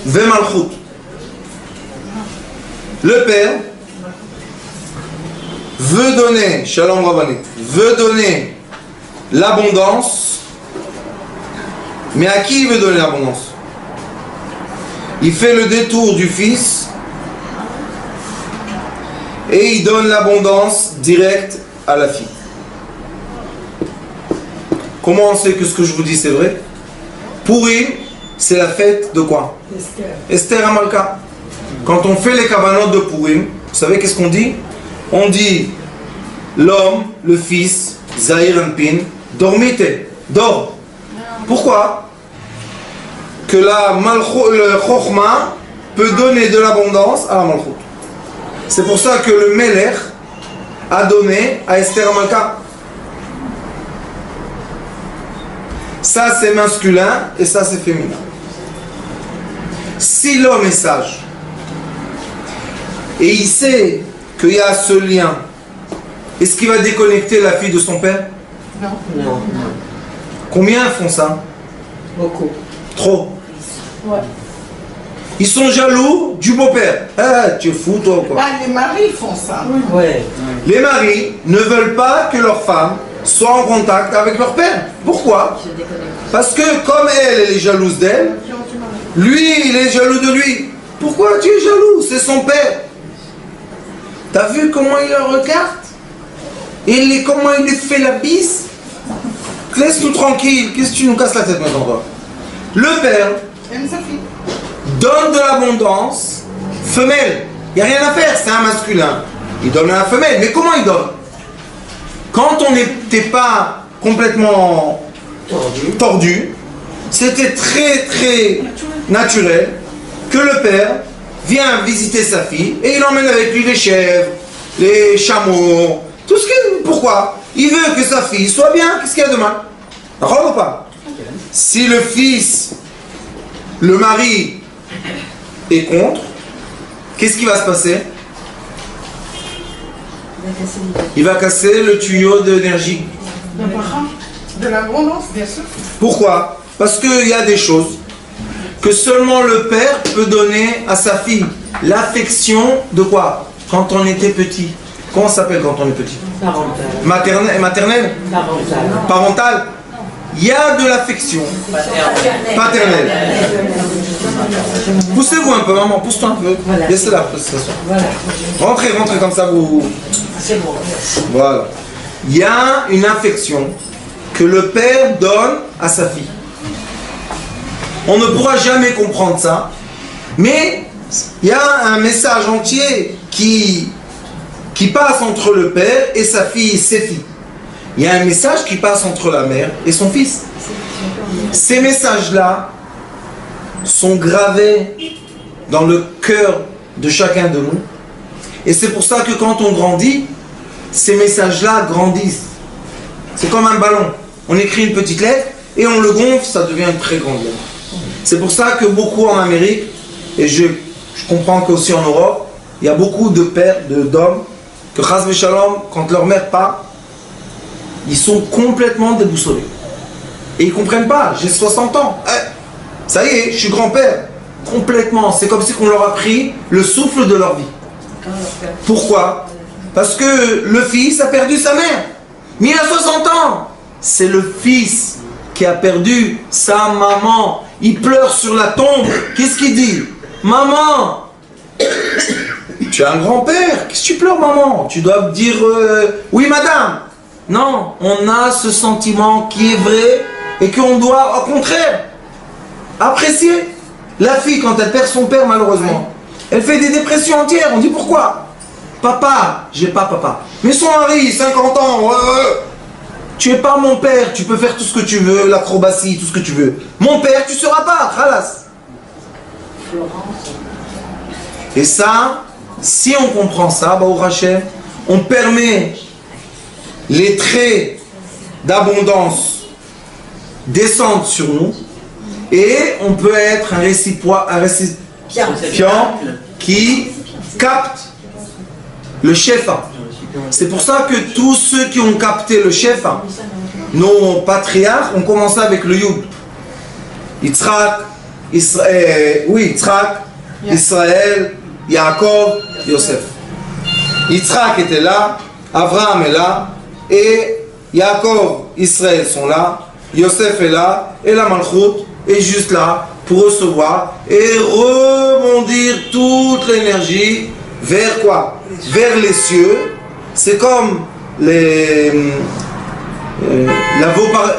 Vemalchut. Le père veut donner, Shalom Rabbané, veut donner l'abondance, mais à qui il veut donner l'abondance? Il fait le détour du fils et il donne l'abondance directe à la fille. Comment on sait que ce que je vous dis c'est vrai? Purim, c'est la fête de quoi? Esther Amalka. Quand on fait les kavanot de Purim, vous savez qu'est-ce qu'on dit? On dit l'homme, le fils, Zahir Anpin, dormite, dors. Pourquoi? Que le Chokhma peut donner de l'abondance à la Malchut. C'est pour ça que le Melech a donné à Esther Amalka. Ça c'est masculin et ça c'est féminin. Si l'homme est sage et il sait qu'il y a ce lien, est-ce qu'il va déconnecter la fille de son père? Non. Non. Combien font ça? Beaucoup. Trop. Ouais. Ils sont jaloux du beau-père. Ah, tu es fou toi quoi. Ah, les maris font ça. Ouais. Les maris ne veulent pas que leur femme soit en contact avec leur père. Pourquoi? Parce que comme elle est jalouse d'elle, lui il est jaloux de lui. Pourquoi tu es jaloux? C'est son père. T'as vu comment il le regarde? Et comment il lui fait la bise? Laisse-nous tranquille. Qu'est-ce que tu nous casses la tête maintenant toi? Le père Aime sa fille. donne de l'abondance femelle. Il n'y a rien à faire, c'est un masculin. Il donne à la femelle. Mais comment il donne? Quand on n'était pas complètement tordu, c'était très très naturel que le père vient visiter sa fille et il emmène avec lui les chèvres, les chameaux, tout ce qu'il... Pourquoi? Il veut que sa fille soit bien. Qu'est-ce qu'il y a de mal? D'accord ou pas? Si le fils, le mari est contre, qu'est-ce qui va se passer? Il va casser le tuyau d'énergie. De l'abondance, bien sûr. Pourquoi? Parce qu'il y a des choses que seulement le père peut donner à sa fille. L'affection de quoi? Quand on était petit. Comment ça s'appelle quand on est petit? Parental. Maternelle? Parental. Parentale? Il y a de l'affection paternelle. Poussez-vous un peu, maman, pousse-toi un peu. Voilà. Laissez la prestation. Voilà. Rentrez comme ça, vous... C'est bon. Voilà. Il y a une affection que le père donne à sa fille. On ne pourra jamais comprendre ça, mais il y a un message entier qui passe entre le père et sa fille et ses filles. Il y a un message qui passe entre la mère et son fils. Ces messages-là sont gravés dans le cœur de chacun de nous. Et c'est pour ça que quand on grandit, ces messages-là grandissent. C'est comme un ballon. On écrit une petite lettre et on le gonfle, ça devient une très grande lettre. C'est pour ça que beaucoup en Amérique, et je comprends qu'aussi en Europe, il y a beaucoup de pères, d'hommes, que Chas v'Shalom, quand leur mère part, ils sont complètement déboussolés. Et ils ne comprennent pas. J'ai 60 ans. Ça y est, je suis grand-père. Complètement. C'est comme si on leur a pris le souffle de leur vie. Pourquoi? Parce que le fils a perdu sa mère. Mais il a 60 ans. C'est le fils qui a perdu sa maman. Il pleure sur la tombe. Qu'est-ce qu'il dit? Maman, tu es un grand-père. Qu'est-ce que tu pleures, maman? Tu dois dire oui, madame. Non, on a ce sentiment qui est vrai et qu'on doit, au contraire, apprécier. La fille, quand elle perd son père, malheureusement, elle fait des dépressions entières. On dit pourquoi? Papa, j'ai pas papa. Mais son mari, 50 ans, tu es pas mon père, tu peux faire tout ce que tu veux, l'acrobatie, tout ce que tu veux. Mon père, tu seras pas, khalas. Et ça, si on comprend ça, Baruch Hashem, on permet les traits d'abondance descendent sur nous et on peut être un récipient qui capte le Shefa. C'est pour ça que tous ceux qui ont capté le Shefa, nos patriarches, ont commencé avec le Yud. Yitzhak, Israël, Yaakov, Yosef. Yitzhak était là, Abraham est là, et Yaakov, Israël sont là, Yosef est là, et la Malchut est juste là pour recevoir et rebondir toute l'énergie vers quoi? Vers les cieux. C'est comme la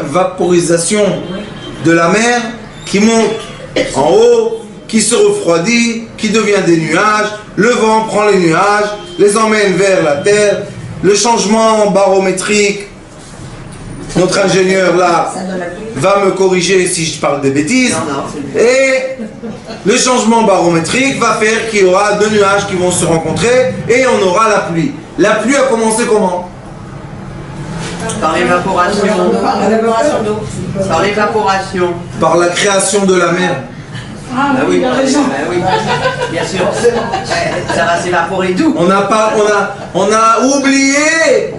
vaporisation de la mer qui monte en haut, qui se refroidit, qui devient des nuages. Le vent prend les nuages, les emmène vers la terre. Le changement barométrique, notre ingénieur là va me corriger si je parle des bêtises. Et le changement barométrique va faire qu'il y aura deux nuages qui vont se rencontrer et on aura la pluie. La pluie a commencé comment? Par l'évaporation. Par l'évaporation. Par la création de la mer. Ah oui, il a raison. Oui. Bien sûr. Ça va s'évaporer tout. On a oublié.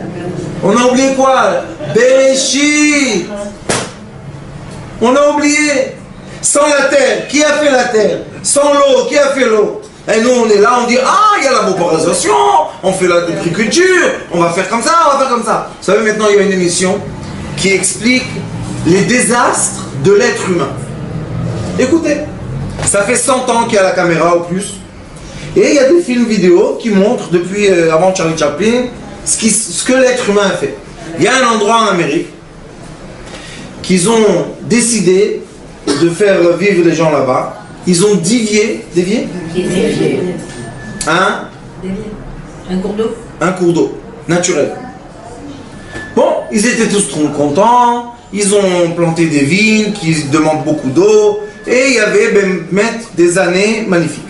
On a oublié quoi? Bereshit. On a oublié. Sans la terre, qui a fait la terre? Sans l'eau, qui a fait l'eau? Et nous on est là, on dit ah il y a la vaporisation, on fait l'agriculture, on va faire comme ça, on va faire comme ça. Vous savez maintenant il y a une émission qui explique les désastres de l'être humain. Écoutez, ça fait 100 ans qu'il y a la caméra au plus. Et il y a des films vidéo qui montrent depuis avant Charlie Chaplin ce que l'être humain a fait. Il y a un endroit en Amérique qu'ils ont décidé de faire vivre les gens là-bas. Ils ont dévié un cours d'eau. Un cours d'eau naturel. Bon, ils étaient tous trop contents. Ils ont planté des vignes qui demandent beaucoup d'eau. Et il y avait des années magnifiques.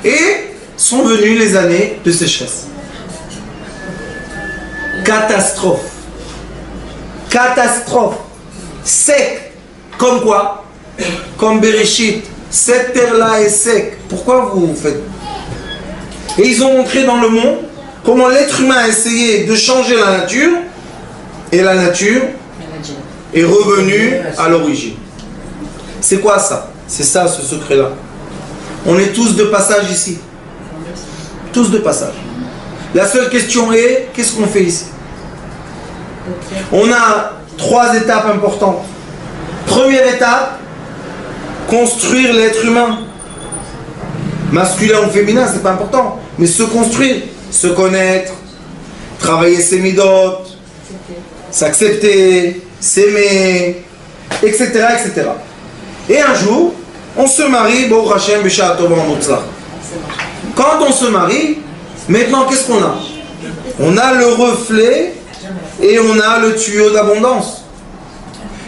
Et sont venues les années de sécheresse. Catastrophe. Catastrophe. Sec. Comme quoi? Comme Bereshit. Cette terre-là est sec. Pourquoi vous faites? Et ils ont montré dans le monde comment l'être humain a essayé de changer la nature. Et la nature est revenue à l'origine. C'est quoi ça? C'est ça, ce secret-là. On est tous de passage ici. Tous de passage. La seule question est, qu'est-ce qu'on fait ici? On a 3 étapes importantes. Première étape, construire l'être humain. Masculin ou féminin, c'est pas important. Mais se construire, se connaître, travailler ses midotes, s'accepter, s'aimer, etc., etc. Et un jour, on se marie, Baruch Hashem, B'Sha'at Tova Mutzlach. Quand on se marie, maintenant qu'est-ce qu'on a? On a le reflet et on a le tuyau d'abondance.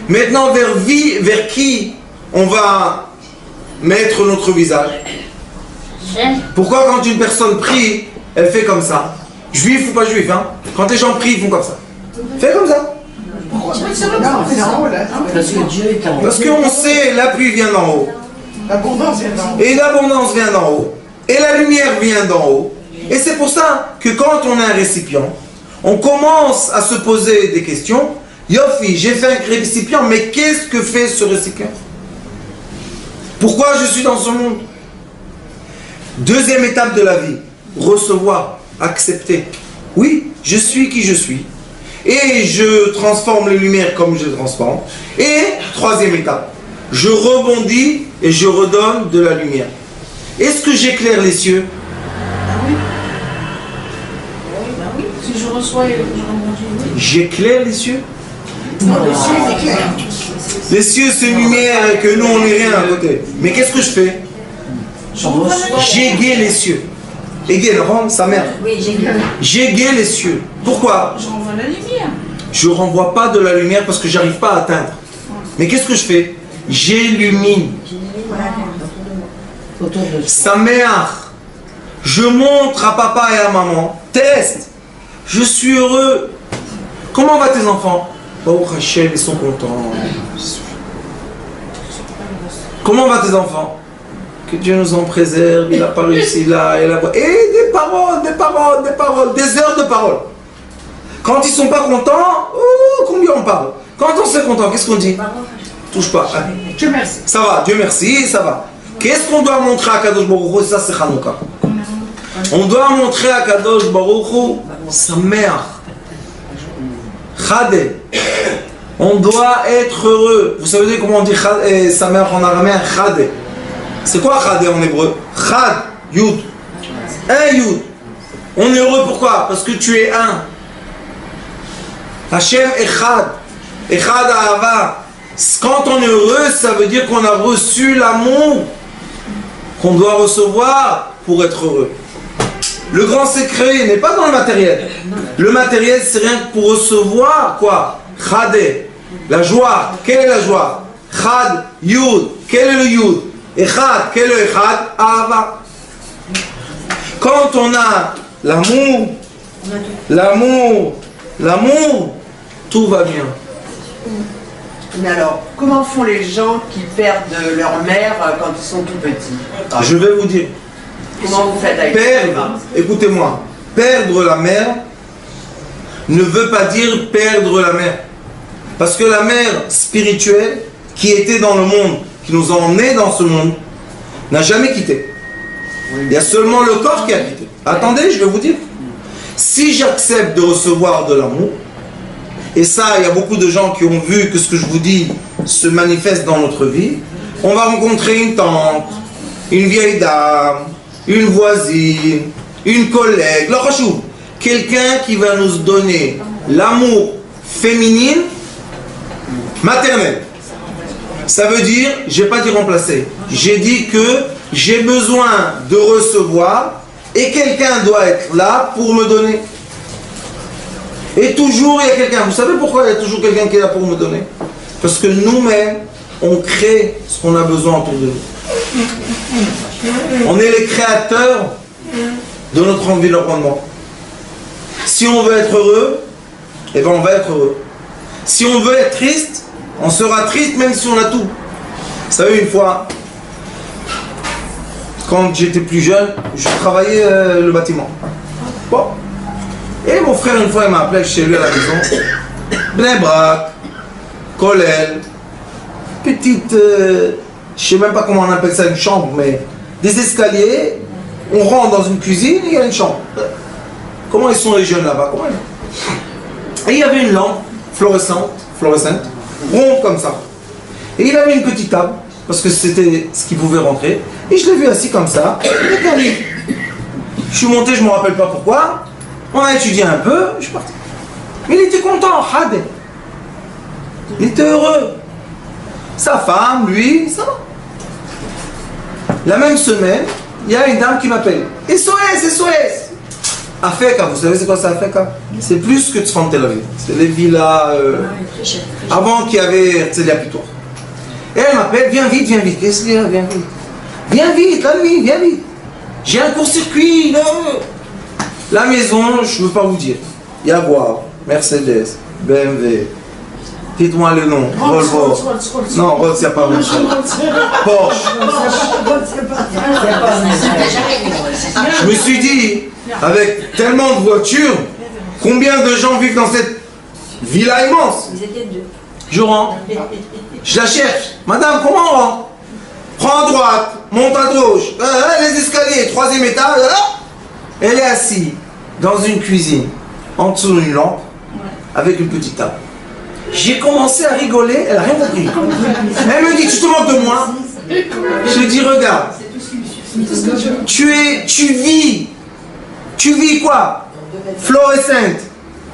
Maintenant, vers qui on va mettre notre visage? Pourquoi quand une personne prie, elle fait comme ça? Juif ou pas juif, hein? Quand les gens prient, ils font comme ça. Fais comme ça. Parce que Dieu est en haut. Parce qu'on sait, la pluie vient d'en haut. L'abondance vient d'en haut. Et l'abondance vient d'en haut. Et la lumière vient d'en haut. Et c'est pour ça que quand on a un récipient, on commence à se poser des questions. Yofi, j'ai fait un récipient, mais qu'est-ce que fait ce récipient? Pourquoi je suis dans ce monde? Deuxième étape de la vie, recevoir, accepter. Oui, je suis qui je suis. Et je transforme les lumières comme je les transforme. Et troisième étape, je rebondis et je redonne de la lumière. Est-ce que j'éclaire les cieux? Si je reçois et je rebondis, oui. J'éclaire les cieux? Non, les cieux, c'est clair. Les cieux, c'est une lumière et que nous, on n'est rien à côté. Mais qu'est-ce que je fais? J'égaye les cieux. Égaye, sa mère. Oui, j'ai vu. J'égaye les cieux. Pourquoi? Je renvoie la lumière. Je renvoie pas de la lumière parce que j'arrive pas à atteindre. Mais qu'est-ce que je fais? J'illumine. Sa mère. Je montre à papa et à maman. Test. Je suis heureux. Comment va tes enfants? Oh Rachel, ils sont contents. Comment va tes enfants? Que Dieu nous en préserve, il n'a pas réussi là, et là. Et des paroles, des paroles, des paroles, des heures de paroles. Quand ils ne sont pas contents, combien on parle? Quand on se content, qu'est-ce qu'on dit? Touche pas. Dieu merci. Ça va, Dieu merci, ça va. Qu'est-ce qu'on doit montrer à Kadosh Baruch Hu? Ça, c'est Hanouka. On doit montrer à Kadosh Baruch Hu sa mère. Chade. On doit être heureux. Vous savez comment on dit sa mère en araméen? Chade. C'est quoi Chade en hébreu? Chad, Yud. Un Yud. On est heureux pourquoi? Parce que tu es un. Hashem Echad. Echad Ahava. Quand on est heureux, ça veut dire qu'on a reçu l'amour qu'on doit recevoir pour être heureux. Le grand secret n'est pas dans le matériel. Le matériel, c'est rien que pour recevoir quoi? Chadé. La joie. Quelle est la joie? Chad, Yud. Quel est le Yud? Echad. Quel est le Echad? Ahava. Quand on a l'amour, tout va bien. Mais alors, comment font les gens qui perdent leur mère quand ils sont tout petits? Je vais vous dire. Comment vous faites avec Perdre, écoutez-moi, perdre la mère ne veut pas dire perdre la mère. Parce que la mère spirituelle qui était dans le monde, qui nous a emmenés dans ce monde, n'a jamais quitté. Il y a seulement le corps qui a quitté. Attendez, je vais vous dire. Si j'accepte de recevoir de l'amour, et ça, il y a beaucoup de gens qui ont vu que ce que je vous dis se manifeste dans notre vie, on va rencontrer une tante, une vieille dame, une voisine, une collègue, quelqu'un qui va nous donner l'amour féminine maternel. Ça veut dire, je n'ai pas dit remplacer, j'ai dit que j'ai besoin de recevoir et quelqu'un doit être là pour me donner. Et toujours il y a quelqu'un. Vous savez pourquoi il y a toujours quelqu'un qui est là pour me donner? Parce que nous-mêmes, on crée ce qu'on a besoin autour de nous. On est les créateurs de notre environnement. Si on veut être heureux, eh ben on va être heureux. Si on veut être triste, on sera triste même si on a tout. Vous savez, une fois, quand j'étais plus jeune, je travaillais le bâtiment. Bon. Et mon frère, une fois, il m'a appelé chez lui à la maison. Bnei Brak, Kolel, petite je sais même pas comment on appelle ça, une chambre, mais des escaliers, on rentre dans une cuisine et il y a une chambre. Comment ils sont les jeunes là-bas? Comment ils... Et il y avait une lampe fluorescente, ronde comme ça. Et il avait une petite table, parce que c'était ce qui pouvait rentrer. Et je l'ai vu assis comme ça, avec un livre. Je suis monté, je ne me rappelle pas pourquoi. On a étudié un peu, je suis parti. Mais il était content, Had. Il était heureux. Sa femme, lui, ça va. La même semaine, il y a une dame qui m'appelle. SOS, SOS. Afeka, vous savez c'est quoi ça, Afeka? C'est plus que Tzfan Tel Aviv. C'est les villas avant qu'il y avait Herzliya Pitour. Et elle m'appelle, viens vite, qu'est-ce qu'il y a, viens vite. Viens vite, la nuit, viens vite. J'ai un court-circuit, là. La maison, je ne veux pas vous dire. Jaguar, Mercedes, BMW. Dites-moi le nom. Volvo. Non, Rolls, il n'y a pas Rolls. Porsche. Je me suis dit, avec tellement de voitures, combien de gens vivent dans cette villa immense? Ils étaient deux. Je rentre. Je la cherche. Madame, comment on rentre? Prends à droite, monte à gauche. Les escaliers, 3e étage. Elle est assise dans une cuisine, en dessous d'une lampe, avec une petite table. J'ai commencé à rigoler, elle n'a rien compris. Elle me dit, tu te moques de moi? Je lui dis, regarde, tu vis quoi? Fluorescente,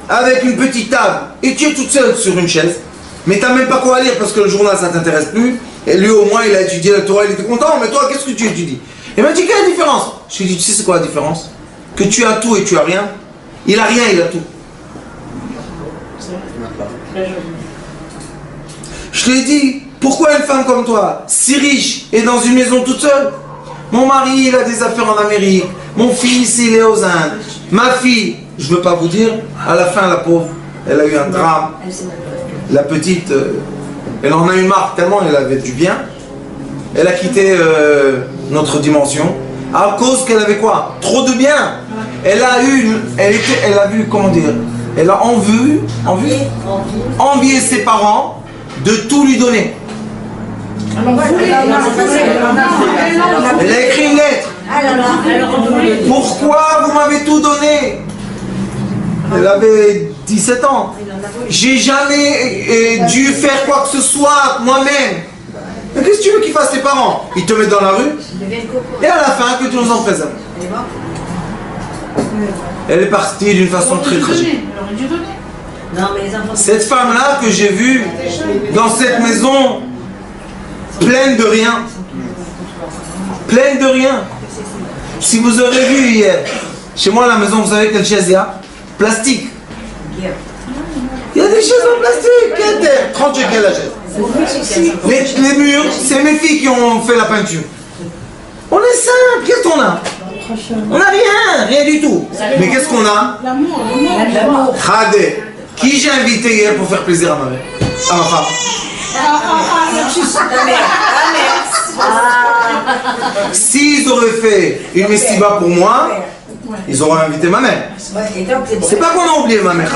avec une petite table, et tu es toute seule sur une chaise, mais tu n'as même pas quoi lire parce que le journal ça ne t'intéresse plus, et lui au moins il a étudié la Torah, il était content, mais toi qu'est-ce que tu étudies? Il m'a dit, quelle est la différence? Je lui ai dit, tu sais c'est quoi la différence? Que tu as tout et tu as rien. Il a rien, il a tout. Je lui ai dit, pourquoi une femme comme toi, si riche, est dans une maison toute seule? Mon mari, il a des affaires en Amérique. Mon fils, il est aux Indes. Ma fille, je ne veux pas vous dire, à la fin, la pauvre, elle a eu un drame. La petite, elle en a eu marre tellement elle avait du bien. Elle a quitté notre dimension à cause qu'elle avait quoi? Trop de bien. Elle a vu, comment dire, elle a envié ses parents de tout lui donner. Elle a écrit une lettre. Pourquoi vous m'avez tout donné? Elle avait 17 ans. J'ai jamais dû faire quoi que ce soit moi-même. Mais qu'est-ce que tu veux qu'ils fassent tes parents? Ils te mettent dans la rue et à la fin que tu nous en préserves. Elle est partie d'une façon très tragique. Cette femme-là que j'ai vue dans cette maison pleine de rien. Pleine de rien. Si vous aurez vu hier, chez moi à la maison, vous savez quelle chaise il y a? Plastique. Il y a des chaises en plastique. 30 shekels la chaise. Les murs, c'est mes filles qui ont fait la peinture. On est simple, qu'est-ce qu'on a? On n'a rien du tout. Mais qu'est-ce qu'on a? L'amour. Khadé. Qui j'ai invité hier pour faire plaisir à ma mère? À ma femme. S'ils auraient fait une messiba pour moi, ils auraient invité ma mère. C'est pas qu'on a oublié ma mère,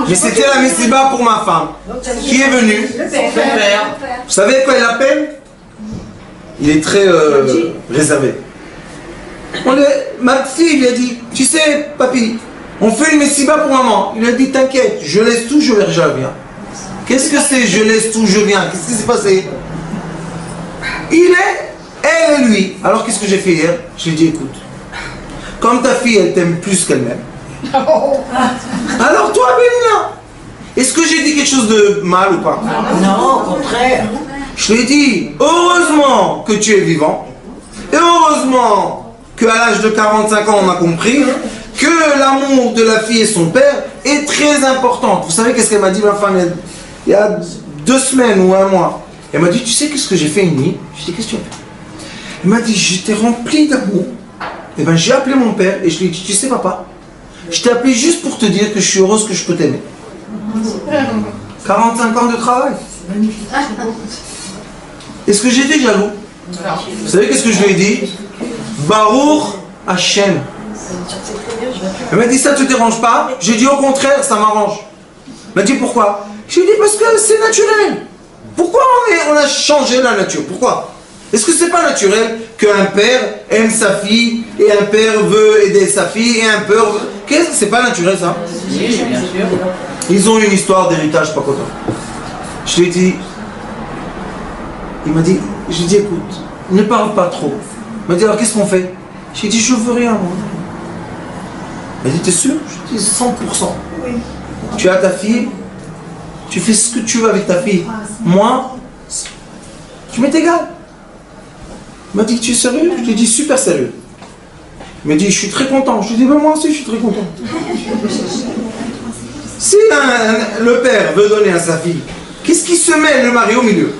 mais c'était la messiba pour ma femme qui est venue. Son père. Vous savez quoi il l'appelle? Il est très réservé. Ma fille lui a dit, tu sais, papy, on fait une messiba pour maman. Il lui a dit, t'inquiète, je laisse tout, je reviens. Qu'est-ce que c'est, je laisse tout, je viens? Qu'est-ce qui s'est passé? Elle et lui. Alors qu'est-ce que j'ai fait hier? Je lui ai dit, écoute, comme ta fille, elle t'aime plus qu'elle m'aime. Alors toi, Bénina, est-ce que j'ai dit quelque chose de mal ou pas? Non, au contraire. Je lui ai dit, heureusement que tu es vivant, et heureusement qu'à l'âge de 45 ans, on a compris que l'amour de la fille et son père est très important. Vous savez qu'est-ce qu'elle m'a dit, ma femme, il y a 2 semaines ou 1 mois? Elle m'a dit, tu sais qu'est-ce que j'ai fait une nuit? Je lui ai dit, qu'est-ce que tu as fait? Elle m'a dit, j'étais rempli d'amour. Et ben j'ai appelé mon père et je lui ai dit, tu sais papa, je t'ai appelé juste pour te dire que je suis heureuse que je peux t'aimer. 45 ans de travail. Est-ce que j'étais jaloux? Vous savez qu'est-ce que je lui ai dit? Baruch Hashem. Elle m'a dit, ça te dérange pas? J'ai dit, au contraire, ça m'arrange. Elle m'a dit, pourquoi? J'ai dit, parce que c'est naturel. Pourquoi on a changé la nature? Pourquoi? Est-ce que c'est pas naturel qu'un père aime sa fille et un père veut aider sa fille et un père veut... Qu'est-ce que c'est pas naturel ça? Oui, bien sûr. Ils ont une histoire d'héritage, pas quoi. Je lui ai dit, il m'a dit, je lui ai dit écoute, ne parle pas trop. Il m'a dit alors qu'est-ce qu'on fait? J'ai dit je veux rien moi. Il m'a dit t'es sûr? Je lui ai dit 100%. Oui. Tu as ta fille, tu fais ce que tu veux avec ta fille. Moi, tu m'es égal. Il m'a dit tu es sérieux? Je lui ai dit super sérieux. Il m'a dit je suis très content. Je lui ai dit ben, moi aussi je suis très content. Si le père veut donner à sa fille, qu'est-ce qui se met le mari au milieu?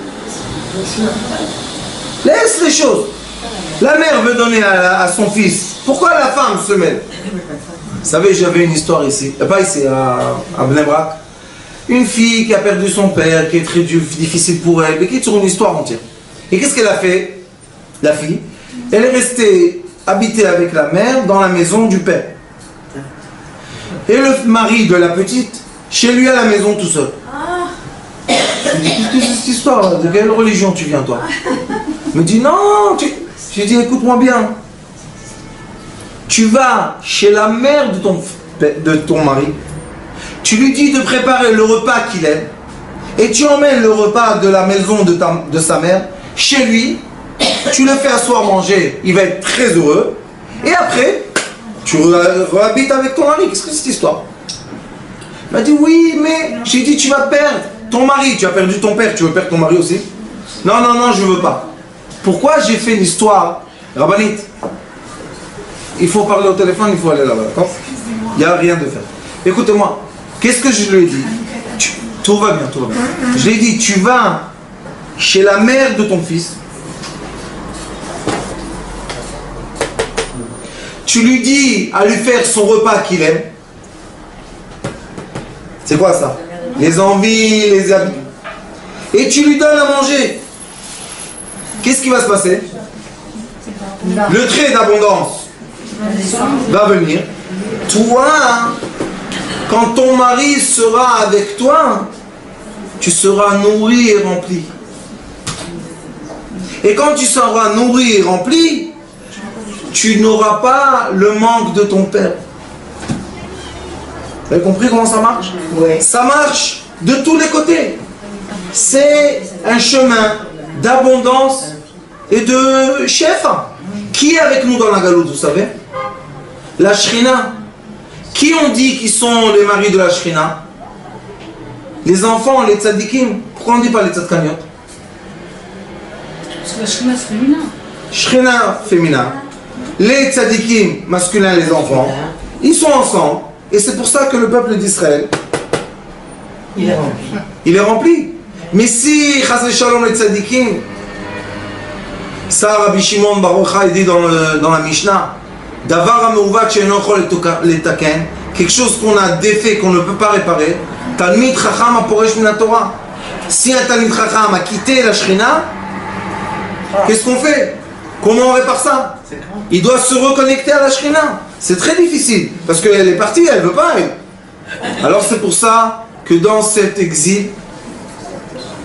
Laisse les choses. La mère veut donner à son fils. Pourquoi la femme se mêle? Vous savez, j'avais une histoire ici, pas ici, à Bnei Brak. Une fille qui a perdu son père, qui est très difficile pour elle, mais qui est sur une histoire entière. Et qu'est-ce qu'elle a fait? La fille, elle est restée habiter avec la mère dans la maison du père. Et le mari de la petite, chez lui à la maison tout seul. Je lui dis, qu'est-ce que c'est cette histoire? De quelle religion tu viens toi? Il me dit, non, j'ai dit, écoute-moi bien. Tu vas chez la mère de ton mari, tu lui dis de préparer le repas qu'il aime, et tu emmènes le repas de la maison de sa mère chez lui, tu le fais asseoir manger, il va être très heureux, et après, tu habites avec ton mari. Qu'est-ce que c'est cette histoire? Il m'a dit, oui, mais j'ai dit, tu vas perdre ton mari, tu as perdu ton père, tu veux perdre ton mari aussi? Non, non, non, je ne veux pas. Pourquoi j'ai fait une histoire rabbinite? Il faut parler au téléphone, il faut aller là-bas, d'accord? Il n'y a rien de faire. Écoutez-moi, qu'est-ce que je lui ai dit? Tout va bien, tout va bien. Je lui ai dit, tu vas chez la mère de ton fils, tu lui dis à lui faire son repas qu'il aime. C'est quoi ça? Les envies, les habits. Et tu lui donnes à manger. Qu'est-ce qui va se passer? Le trait d'abondance va venir. Toi, quand ton mari sera avec toi, tu seras nourri et rempli. Et quand tu seras nourri et rempli, tu n'auras pas le manque de ton père. Vous avez compris comment ça marche? Oui. Ça marche de tous les côtés. C'est un chemin d'abondance et de chef. Qui est avec nous dans la galoute, vous savez? La Shrina. Qui on dit qui sont les maris de la Shrina? Les enfants, les tzadikim. Pourquoi on ne dit pas les tzadkaniot? Parce que la Shrina c'est féminin. Shrina féminin. Les tzadikim masculins, les enfants, ils sont ensemble. Et c'est pour ça que le peuple d'Israël, Il est rempli. il est rempli. Mais si, chas shalom les tzadikim, ça Rabbi Shimon Bar Yochai dit dans la Mishnah, Davar ha'meuvat she'eino chol letaken, quelque chose qu'on a défait, qu'on ne peut pas réparer, Talmid chacham haporesh min haTorah. Si un Talmid chacham a quitté la Shrina, qu'est-ce qu'on fait? Comment on répare ça? Il doit se reconnecter à la Shrina. C'est très difficile, parce qu'elle est partie, elle ne veut pas, elle. Alors c'est pour ça que dans cet exil,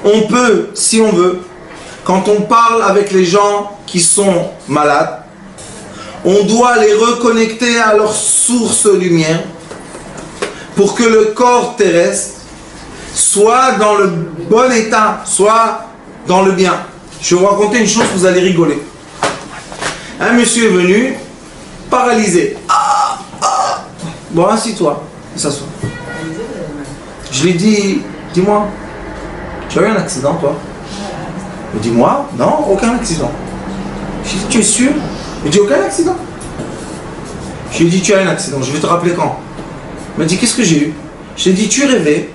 on peut, si on veut, quand on parle avec les gens qui sont malades, on doit les reconnecter à leur source lumière pour que le corps terrestre soit dans le bon état, soit dans le bien. Je vais vous raconter une chose, vous allez rigoler. Un monsieur est venu, paralysé. Bon, assis-toi, il s'assoit. Je lui dis, dis-moi, tu as eu un accident, toi? Il me dit, moi? Non, aucun accident. Je lui dis, tu es sûr? Il me dit, aucun accident. Je lui ai dit, tu as un accident, je vais te rappeler quand? Il m'a dit, qu'est-ce que j'ai eu? Je lui ai dit, tu rêvais,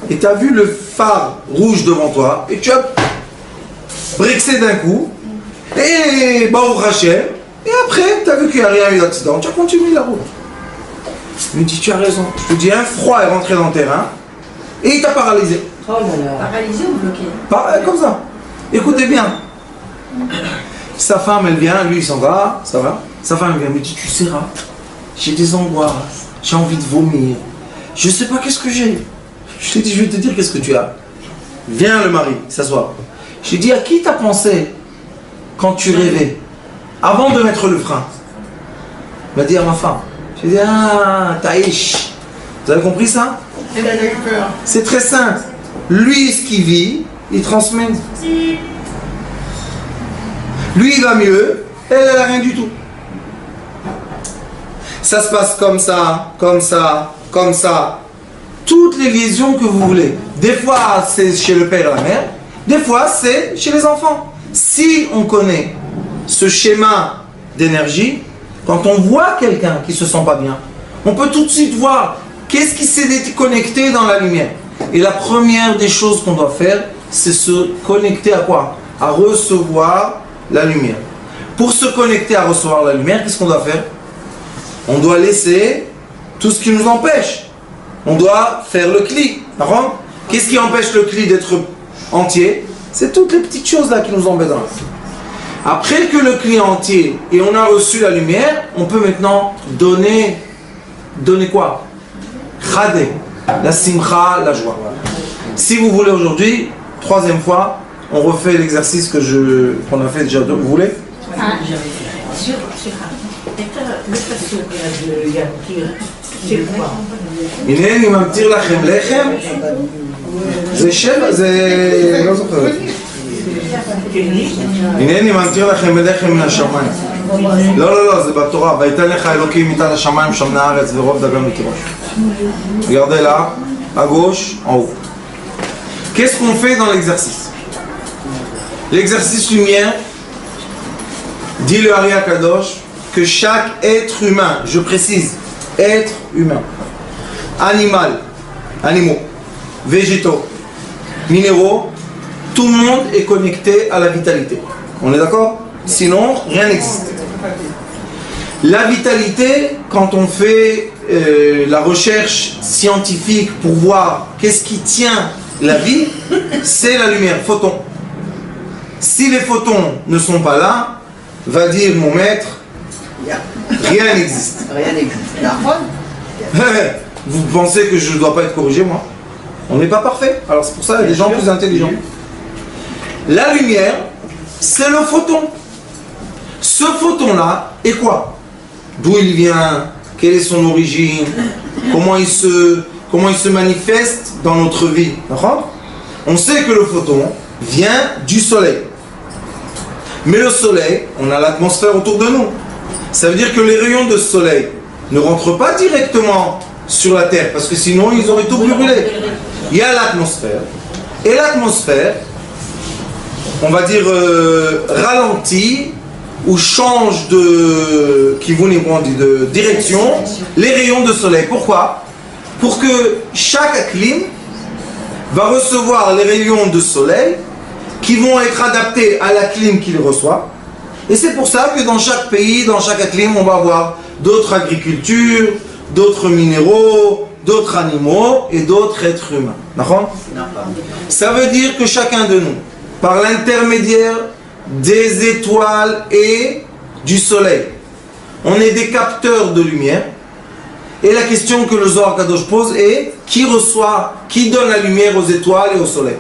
et tu as vu le phare rouge devant toi, et tu as brexé d'un coup, et Baruch Hashem, et après, tu as vu qu'il n'y a rien eu d'accident, tu as continué la route. Il me dit, tu as raison. Je lui dis, un froid est rentré dans le terrain, et il t'a paralysé. Oh là là. Paralysé ou bloqué? Comme ça. Écoutez bien. Sa femme, elle vient, lui, il s'en va, ça va. Sa femme, elle vient, me dit, tu sais, j'ai des angoisses, j'ai envie de vomir. Je sais pas qu'est-ce que j'ai. Je t'ai dit, je vais te dire qu'est-ce que tu as. Vient le mari, s'assoit. J'ai dit, à qui t'as pensé quand tu rêvais, avant de mettre le frein? Il m'a dit à ma femme. J'ai dit, ah, Taïch. Vous avez compris ça? Elle a eu peur. C'est très simple. Lui, ce qu'il vit, il transmet. Lui, il va mieux, elle n'a rien du tout. Ça se passe comme ça, comme ça, comme ça. Toutes les liaisons que vous voulez. Des fois, c'est chez le père et la mère. Des fois, c'est chez les enfants. Si on connaît ce schéma d'énergie, quand on voit quelqu'un qui ne se sent pas bien, on peut tout de suite voir qu'est-ce qui s'est déconnecté dans la lumière. Et la première des choses qu'on doit faire, c'est se connecter à quoi? À recevoir la lumière. Pour se connecter à recevoir la lumière, qu'est-ce qu'on doit faire? On doit laisser tout ce qui nous empêche. On doit faire le cli. D'accord? Qu'est-ce qui empêche le cli d'être entier? C'est toutes les petites choses là qui nous embêtent. Après que le cli est entier et on a reçu la lumière, on peut maintenant donner quoi? Khadé, la simcha, la joie. Si vous voulez aujourd'hui, troisième fois, on refait l'exercice qu'on a fait déjà deux. Vous voulez? Sur le passion de Yantir, c'est quoi? הנה ממטיר לכם לחם, זה שבע, זה לא זוכר. הנה אני ממטיר לכם לחם מן השמיים. לא, זה בתורה. ויתן לך אלוקים מטל השמיים שמנה הארץ ורוב דגן ותירוש. Regardez là, à gauche, en haut. Qu'est-ce qu'on fait dans l'exercice? L'exercice lumière dit le Ari Akadosh que chaque être humain, je précise, être humain, animaux, végétaux, minéraux, tout le monde est connecté à la vitalité. On est d'accord? Sinon, rien n'existe. La vitalité, quand on fait la recherche scientifique pour voir qu'est-ce qui tient la vie, c'est la lumière, photons. Si les photons ne sont pas là, va dire mon maître, rien n'existe. Rien n'existe. Vous pensez que je ne dois pas être corrigé, moi? On n'est pas parfait. Alors c'est pour ça qu'il y a des gens plus intelligents. La lumière, c'est le photon. Ce photon-là est quoi? D'où il vient? Quelle est son origine? Comment il se manifeste dans notre vie? On sait que le photon vient du soleil. Mais le soleil, on a l'atmosphère autour de nous. Ça veut dire que les rayons de soleil ne rentrent pas directement sur la Terre, parce que sinon ils auraient tout brûlé. Il y a l'atmosphère. Et l'atmosphère, on va dire, ralentit ou change de direction les rayons de soleil. Pourquoi? Pour que chaque acclim va recevoir les rayons de soleil qui vont être adaptés à la clim qu'il reçoit. Et c'est pour ça que dans chaque pays, dans chaque acclim, on va avoir d'autres agricultures, d'autres minéraux, d'autres animaux et d'autres êtres humains. D'accord? Ça veut dire que chacun de nous, par l'intermédiaire des étoiles et du soleil, on est des capteurs de lumière. Et la question que le Zohar Kadosh pose est qui donne la lumière aux étoiles et au soleil?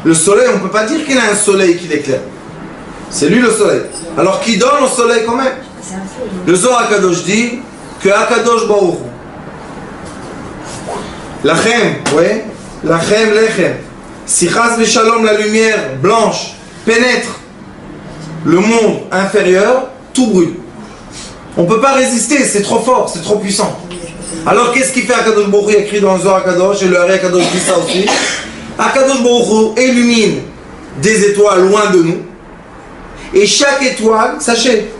Le soleil, on ne peut pas dire qu'il a un soleil qui l'éclaire. C'est lui le soleil. Alors qui donne au soleil quand même? Le Zohar Kadosh dit que Akadosh Baruch Hu, Lachem, oui, Lachem, Lechem, si Chas v'Shalom, la lumière blanche pénètre le monde inférieur, tout brûle. On ne peut pas résister, c'est trop fort, c'est trop puissant. Alors qu'est-ce qu'il fait Akadosh Baruch Hu? Écrit dans le Zohar Kadosh, et le Ari Akadosh dit ça aussi. Akadosh Baruch Hu illumine des étoiles loin de nous, et chaque étoile, sachez,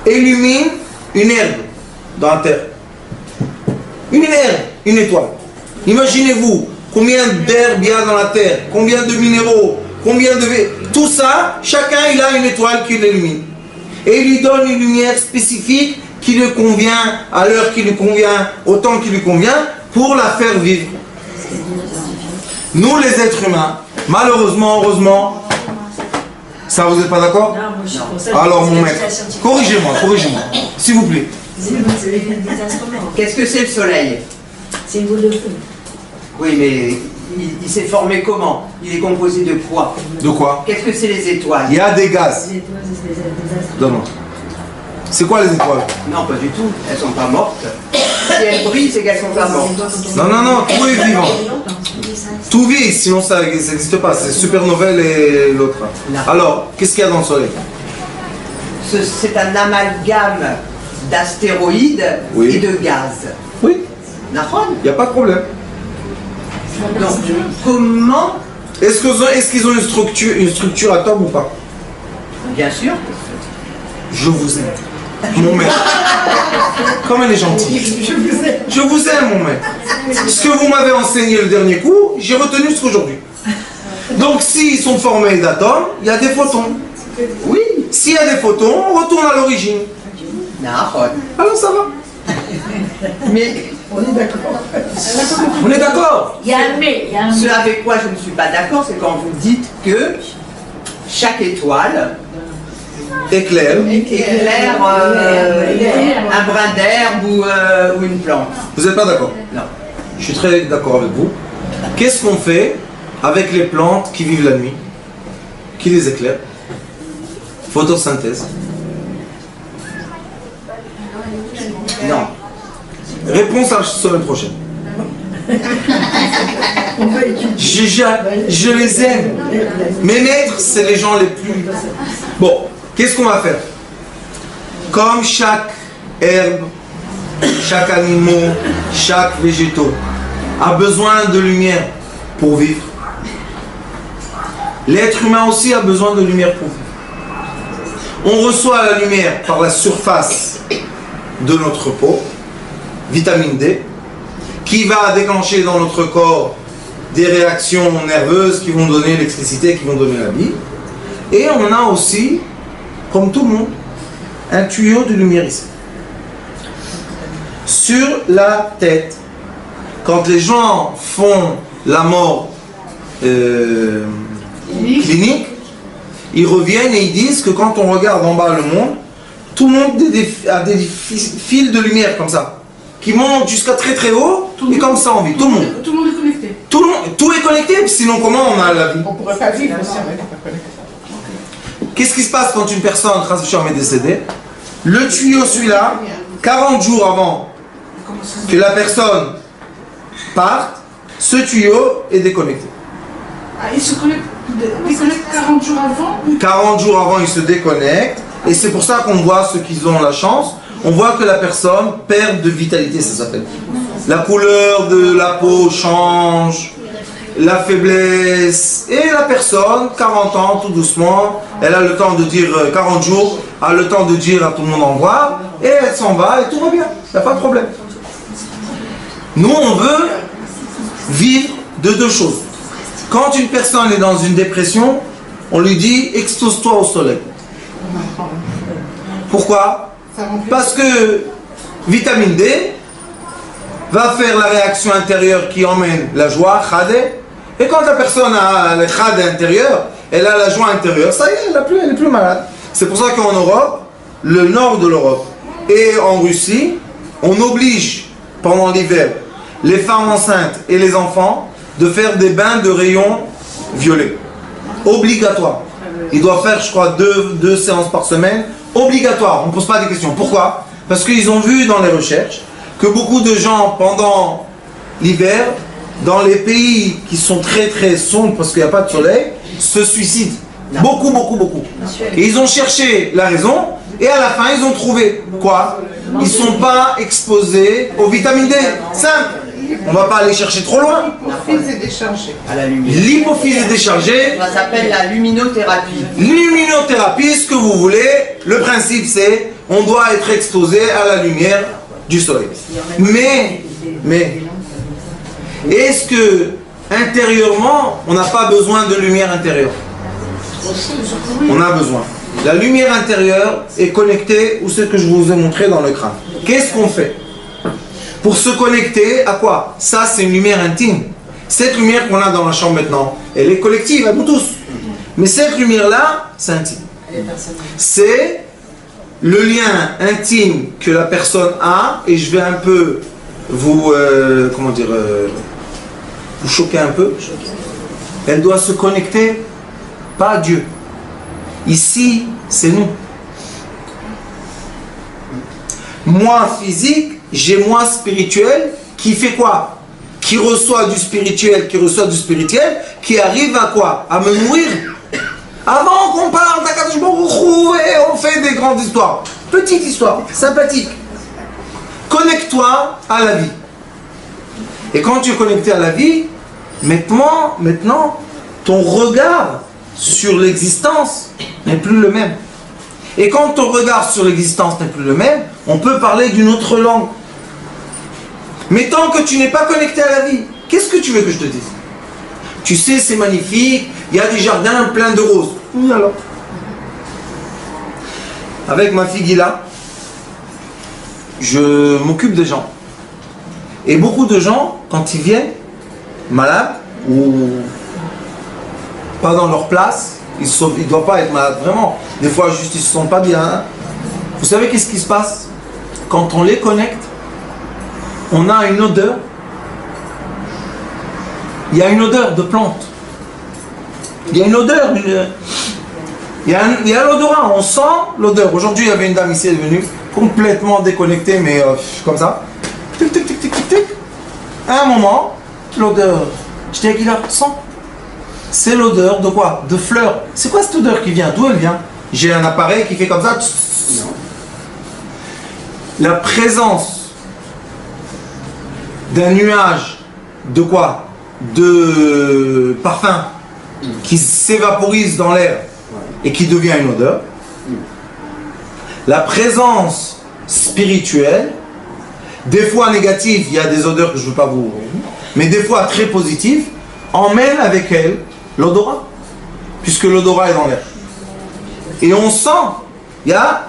illumine une herbe dans la terre. Une herbe, une étoile. Imaginez-vous combien d'herbes il y a dans la terre, combien de minéraux, combien de... Tout ça, chacun il a une étoile qui l'illumine. Et il lui donne une lumière spécifique qui lui convient, à l'heure qui lui convient, au temps qui lui convient, pour la faire vivre. Nous les êtres humains, malheureusement, heureusement, ça vous êtes pas d'accord? Alors mon maître, corrigez-moi, s'il vous plaît. Qu'est-ce que c'est le soleil? C'est une boule de feu. Oui, mais il s'est formé comment? Il est composé de quoi? De quoi? Qu'est-ce que c'est les étoiles? Il y a des gaz. Donne-moi. C'est quoi les étoiles? Non, pas du tout. Elles sont pas mortes. Si elles brillent, c'est qu'elles sont pas mortes. Non, non, non, tout est vivant. Tout vit, sinon ça n'existe pas. C'est supernovae et l'autre. Alors, qu'est-ce qu'il y a dans le soleil? C'est un amalgame d'astéroïdes Oui. et de gaz. Oui, Nahon. il n'y a pas de problème. Donc, comment? Est-ce qu'ils ont une structure atome ou pas? Bien sûr. Je vous aime. Mon maître. Comme elle est gentille. Je vous aime, mon maître. Ce que vous m'avez enseigné le dernier coup, j'ai retenu ce qu'aujourd'hui. Donc, s'ils sont formés d'atomes, il y a des photons. Oui. S'il y a des photons, on retourne à l'origine. Nahon. Alors, ça va. Mais On est d'accord. On est d'accord? Il y a un mais, il y a un ce mais. avec quoi je ne suis pas d'accord, c'est quand vous dites que chaque étoile Éclair. éclaire un brin d'herbe ou une plante. Vous n'êtes pas d'accord? Non. Je suis très d'accord avec vous. Qu'est-ce qu'on fait avec les plantes qui vivent la nuit? Qui les éclairent? Photosynthèse. Non. Réponse à la semaine prochaine. On va étudier. Je les aime. Mes maîtres, c'est les gens les plus... Bon, qu'est-ce qu'on va faire? Comme chaque herbe, chaque animal, chaque végétaux a besoin de lumière pour vivre, l'être humain aussi a besoin de lumière pour vivre. On reçoit la lumière par la surface de notre peau, vitamine D, qui va déclencher dans notre corps des réactions nerveuses qui vont donner l'électricité, qui vont donner la vie. Et on a aussi, comme tout le monde, un tuyau de lumière ici. Sur la tête. Quand les gens font la mort clinique, ils reviennent et ils disent que quand on regarde en bas le monde, tout le monde a des fils de lumière comme ça, qui montent jusqu'à très très haut, et comme ça on vit. Tout le monde. Tout le monde est connecté. Tout est connecté, sinon comment on a la vie? On pourrait pas vivre si on n'était pas connecté. Qu'est-ce qui se passe quand une personne est décédée? Le tuyau, celui-là, 40 jours avant que la personne parte, ce tuyau est déconnecté. Ah, il se déconnecte 40 jours avant. 40 jours avant, il se déconnecte. Et c'est pour ça qu'on voit ceux qui ont la chance, on voit que la personne perd de vitalité, ça s'appelle. La couleur de la peau change, la faiblesse. Et la personne, 40 ans, tout doucement, elle a le temps de dire, 40 jours, a le temps de dire à tout le monde au revoir, et elle s'en va et tout va bien. Il n'y a pas de problème. Nous, on veut vivre de deux choses. Quand une personne est dans une dépression, on lui dit expose-toi au soleil. Pourquoi? Parce que vitamine D va faire la réaction intérieure qui emmène la joie, khade. Et quand la personne a le khade intérieur, elle a la joie intérieure, ça y est, elle est plus malade. C'est pour ça qu'en Europe, le nord de l'Europe et en Russie, on oblige pendant l'hiver les femmes enceintes et les enfants de faire des bains de rayons violets. Obligatoire. Ils doivent faire, je crois, deux séances par semaine. Obligatoire. On ne pose pas des questions. Pourquoi? Parce qu'ils ont vu dans les recherches que beaucoup de gens, pendant l'hiver, dans les pays qui sont très très sombres parce qu'il n'y a pas de soleil, se suicident. Beaucoup, beaucoup, beaucoup. Et ils ont cherché la raison et à la fin, ils ont trouvé quoi? Ils ne sont pas exposés aux vitamines D. Simple. On ne va pas aller chercher trop loin. L'hypophyse est déchargée. À la lumière. L'hypophyse est déchargée. Ça s'appelle la luminothérapie. Luminothérapie, ce que vous voulez. Le principe, c'est on doit être exposé à la lumière du soleil. Mais, est-ce que intérieurement, on n'a pas besoin de lumière intérieure? On a besoin. La lumière intérieure est connectée ou ce que je vous ai montré dans le crâne. Qu'est-ce qu'on fait pour se connecter à quoi? Ça, c'est une lumière intime. Cette lumière qu'on a dans la chambre maintenant, elle est collective à nous tous. Mais cette lumière-là, c'est intime. C'est le lien intime que la personne a, et je vais un peu vous, vous choquer un peu. Elle doit se connecter, pas à Dieu. Ici, c'est nous. Moi physique, j'ai moi spirituel qui fait quoi? Qui reçoit du spirituel, qui arrive à quoi? À me nourrir. Avant qu'on parle d'Akadosh Baruch Hu et on fait des grandes histoires. Petite histoire, sympathique. Connecte-toi à la vie. Et quand tu es connecté à la vie, maintenant, ton regard sur l'existence n'est plus le même. Et quand ton regard sur l'existence n'est plus le même, on peut parler d'une autre langue. Mais tant que tu n'es pas connecté à la vie, qu'est-ce que tu veux que je te dise? Tu sais, c'est magnifique, il y a des jardins pleins de roses. Oui, alors. Avec ma fille Gila, je m'occupe des gens. Et beaucoup de gens, quand ils viennent, malades, ou pas dans leur place, ils ne doivent pas être malades, vraiment. Des fois, juste, ils ne se sentent pas bien. Hein. Vous savez qu'est-ce qui se passe? Quand on les connecte, on a une odeur. Il y a une odeur de plante. Il y a une odeur. Il y a l'odorat, on sent l'odeur. Aujourd'hui, il y avait une dame ici, elle est venue complètement déconnectée, mais comme ça. Tic, tic, tic, tic, tic, tic. À un moment, l'odeur. Je dis à Guillaume, sens. C'est l'odeur de quoi? De fleurs. C'est quoi cette odeur qui vient? D'où elle vient? J'ai un appareil qui fait comme ça. La présence d'un nuage de quoi? De parfum qui s'évaporise dans l'air et qui devient une odeur. La présence spirituelle, des fois négative, il y a des odeurs que je ne veux pas vous... mais des fois très positives, emmène avec elle l'odorat, puisque l'odorat est dans l'air. Et on sent, il y a...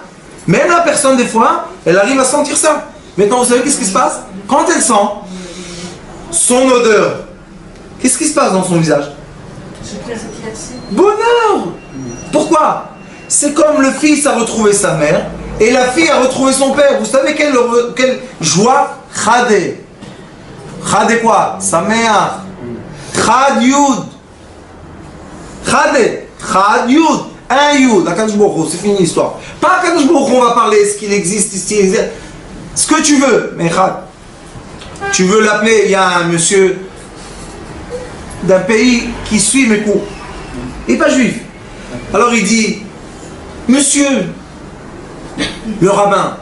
Même la personne, des fois, elle arrive à sentir ça. Maintenant, vous savez qu'est-ce qui se passe? Quand elle sent son odeur, qu'est-ce qui se passe dans son visage? Bonheur! Pourquoi? C'est comme le fils a retrouvé sa mère et la fille a retrouvé son père. Vous savez quelle joie? Chade. Chade quoi? Sa mère. Chad Yud. Chade. Chad Yud. Un Yud. Akadosh Baruch Hu, c'est fini l'histoire. Pas Akadosh Baruch Hu, on va parler, est-ce qu'il existe ici? Ce que tu veux, mais Chad. Tu veux l'appeler, il y a un monsieur d'un pays qui suit mes cours. Il n'est pas juif. Alors il dit, monsieur, le rabbin,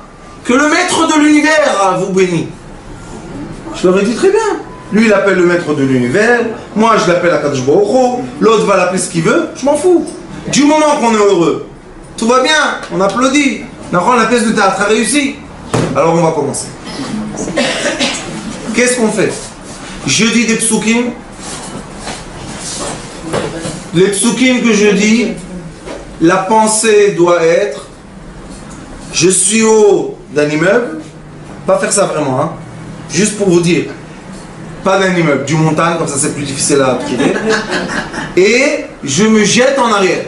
que le maître de l'univers vous bénisse. Je leur ai dit très bien. Lui il appelle le maître de l'univers, moi je l'appelle Akadosh Baruch Hu, l'autre va l'appeler ce qu'il veut, je m'en fous. Du moment qu'on est heureux, tout va bien, on applaudit. D'accord, la pièce de théâtre a réussi. Alors on va commencer. Qu'est-ce qu'on fait? Je dis des psukim. Les psukim que je dis, la pensée doit être: je suis haut d'un immeuble, pas faire ça vraiment, hein. Juste pour vous dire, pas d'un immeuble, du montagne, comme ça c'est plus difficile à tirer, et je me jette en arrière.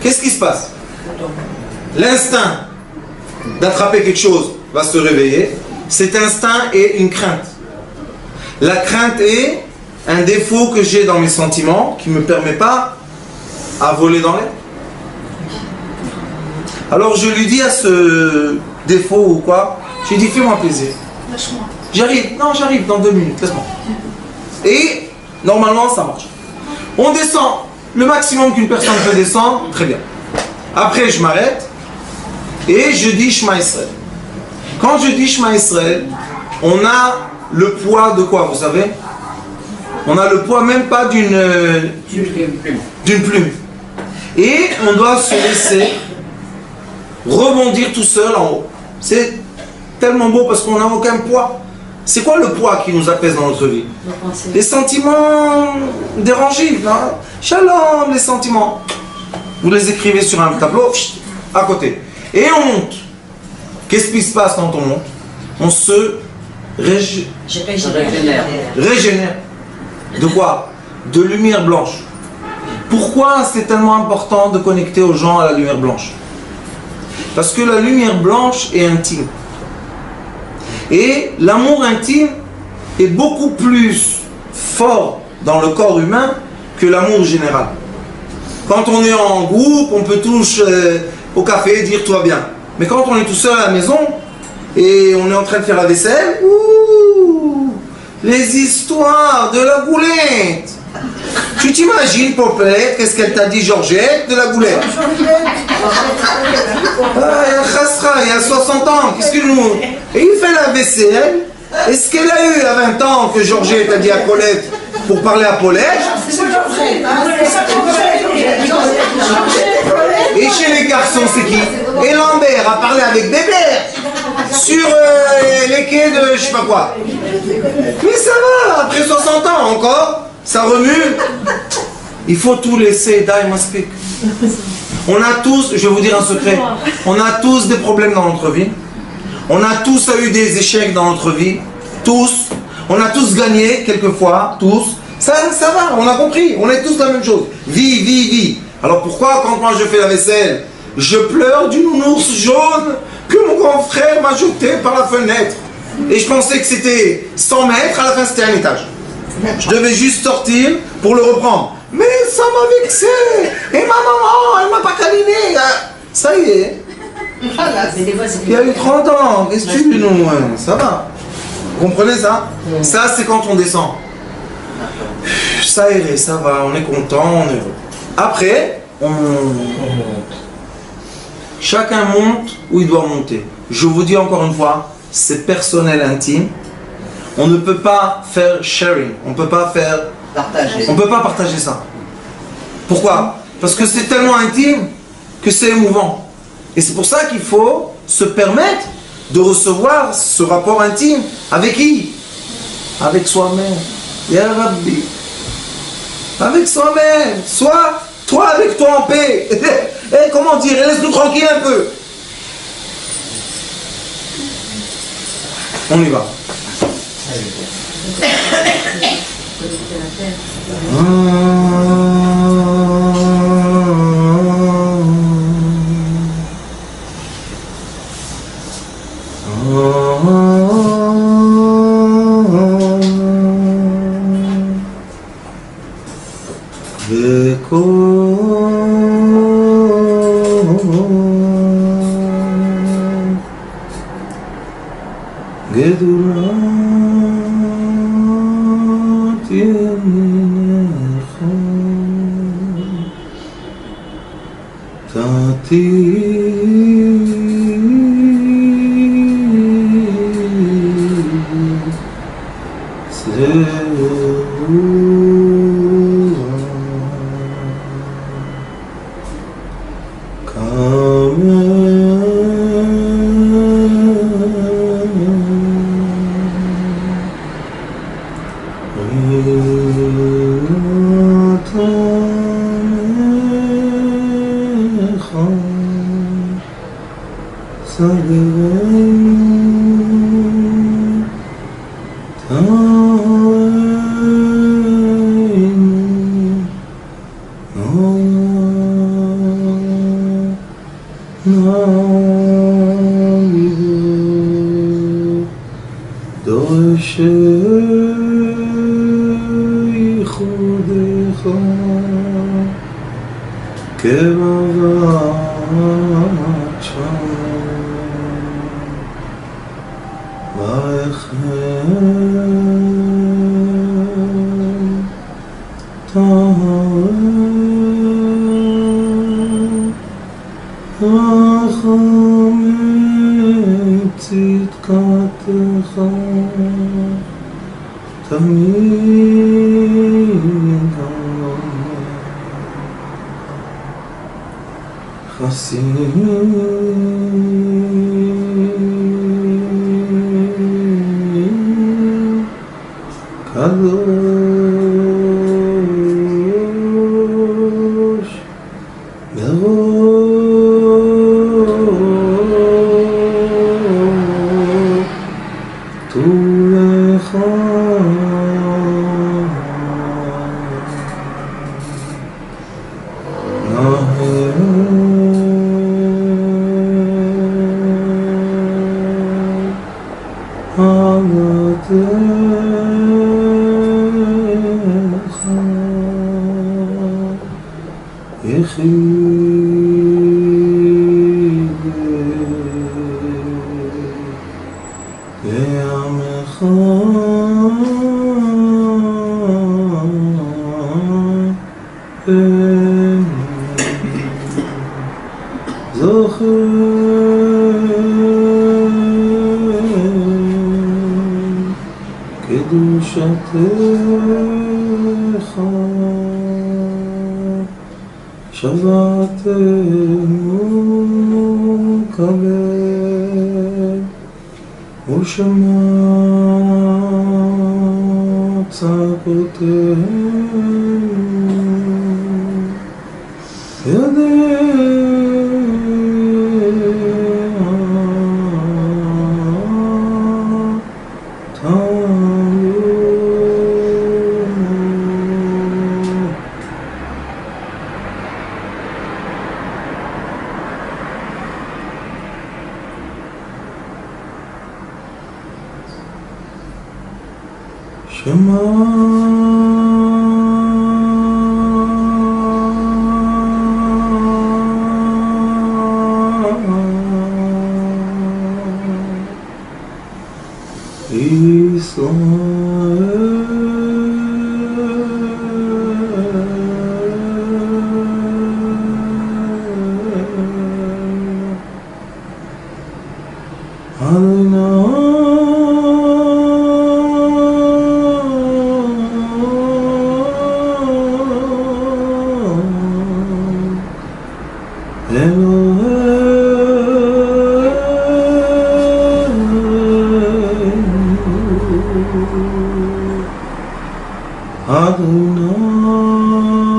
Qu'est-ce qui se passe? L'instinct d'attraper quelque chose va se réveiller. Cet instinct est une crainte. La crainte est un défaut que j'ai dans mes sentiments qui ne me permet pas à voler dans l'air. Alors je lui dis à ce défaut ou quoi, je lui dis fais-moi plaisir. Lâche-moi. J'arrive dans 2 minutes, laisse-moi. Et normalement ça marche. On descend le maximum qu'une personne peut descendre, très bien. Après je m'arrête et je dis Shema Israël. Quand je dis Shema Israël, on a le poids de quoi, vous savez? On a le poids même pas d'une plume. Et on doit se laisser rebondir tout seul en haut. C'est tellement beau parce qu'on n'a aucun poids. C'est quoi le poids qui nous apaise dans notre vie? Les sentiments dérangés. Shalom, les sentiments. Vous les écrivez sur un tableau, à côté. Et on monte. Qu'est-ce qui se passe quand on monte? On se régénère. De quoi? De lumière blanche. Pourquoi c'est tellement important de connecter aux gens à la lumière blanche? Parce que la lumière blanche est intime. Et l'amour intime est beaucoup plus fort dans le corps humain que l'amour général. Quand on est en groupe, on peut tous au café dire tout va bien. Mais quand on est tout seul à la maison et on est en train de faire la vaisselle, ouh, les histoires de la goulette. Tu t'imagines, Popette, qu'est-ce qu'elle t'a dit, Georgette, de la goulette? Il y a 60 ans, qu'est-ce que nous... Et il fait la vaisselle. Est-ce qu'elle a eu à 20 ans que Georgette a dit à Paulette pour parler à Paulette? Et chez les garçons, c'est qui? Et Lambert a parlé avec Bébert sur les quais de je sais pas quoi. Mais ça va, après 60 ans encore, ça remue. Il faut tout laisser, die must speak. On a tous, je vais vous dire un secret, on a tous des problèmes dans notre vie. On a tous eu des échecs dans notre vie. Tous. On a tous gagné, quelquefois, tous. Ça va, on a compris. On est tous la même chose. Vie. Alors pourquoi, quand moi je fais la vaisselle, je pleure du nounours jaune que mon grand frère m'a jeté par la fenêtre? Et je pensais que c'était 100 mètres, à la fin c'était un étage. Je devais juste sortir pour le reprendre. Mais ça m'a vexé. Et ma maman, elle m'a pas câliné. Ça y est. Il y a eu 30 ans. Qu'est-ce que tu dis, nous? Ça va. Vous comprenez ça? Ça, c'est quand on descend. Ça irait, ça va, on est content, on est heureux. Après, on monte. Chacun monte où il doit monter. Je vous dis encore une fois, c'est personnel, intime. On ne peut pas faire sharing. On ne peut pas faire... Partager. On ne peut pas partager ça. Pourquoi? Parce que c'est tellement intime que c'est émouvant. Et c'est pour ça qu'il faut se permettre de recevoir ce rapport intime. Avec qui? Avec soi-même. Ya Rabbi. Avec soi-même. Soit toi avec toi en paix. Et comment dire? Laisse-nous tranquille un peu. On y va. קדושתך שבתנו קבל ושמע צעקותינו Adonai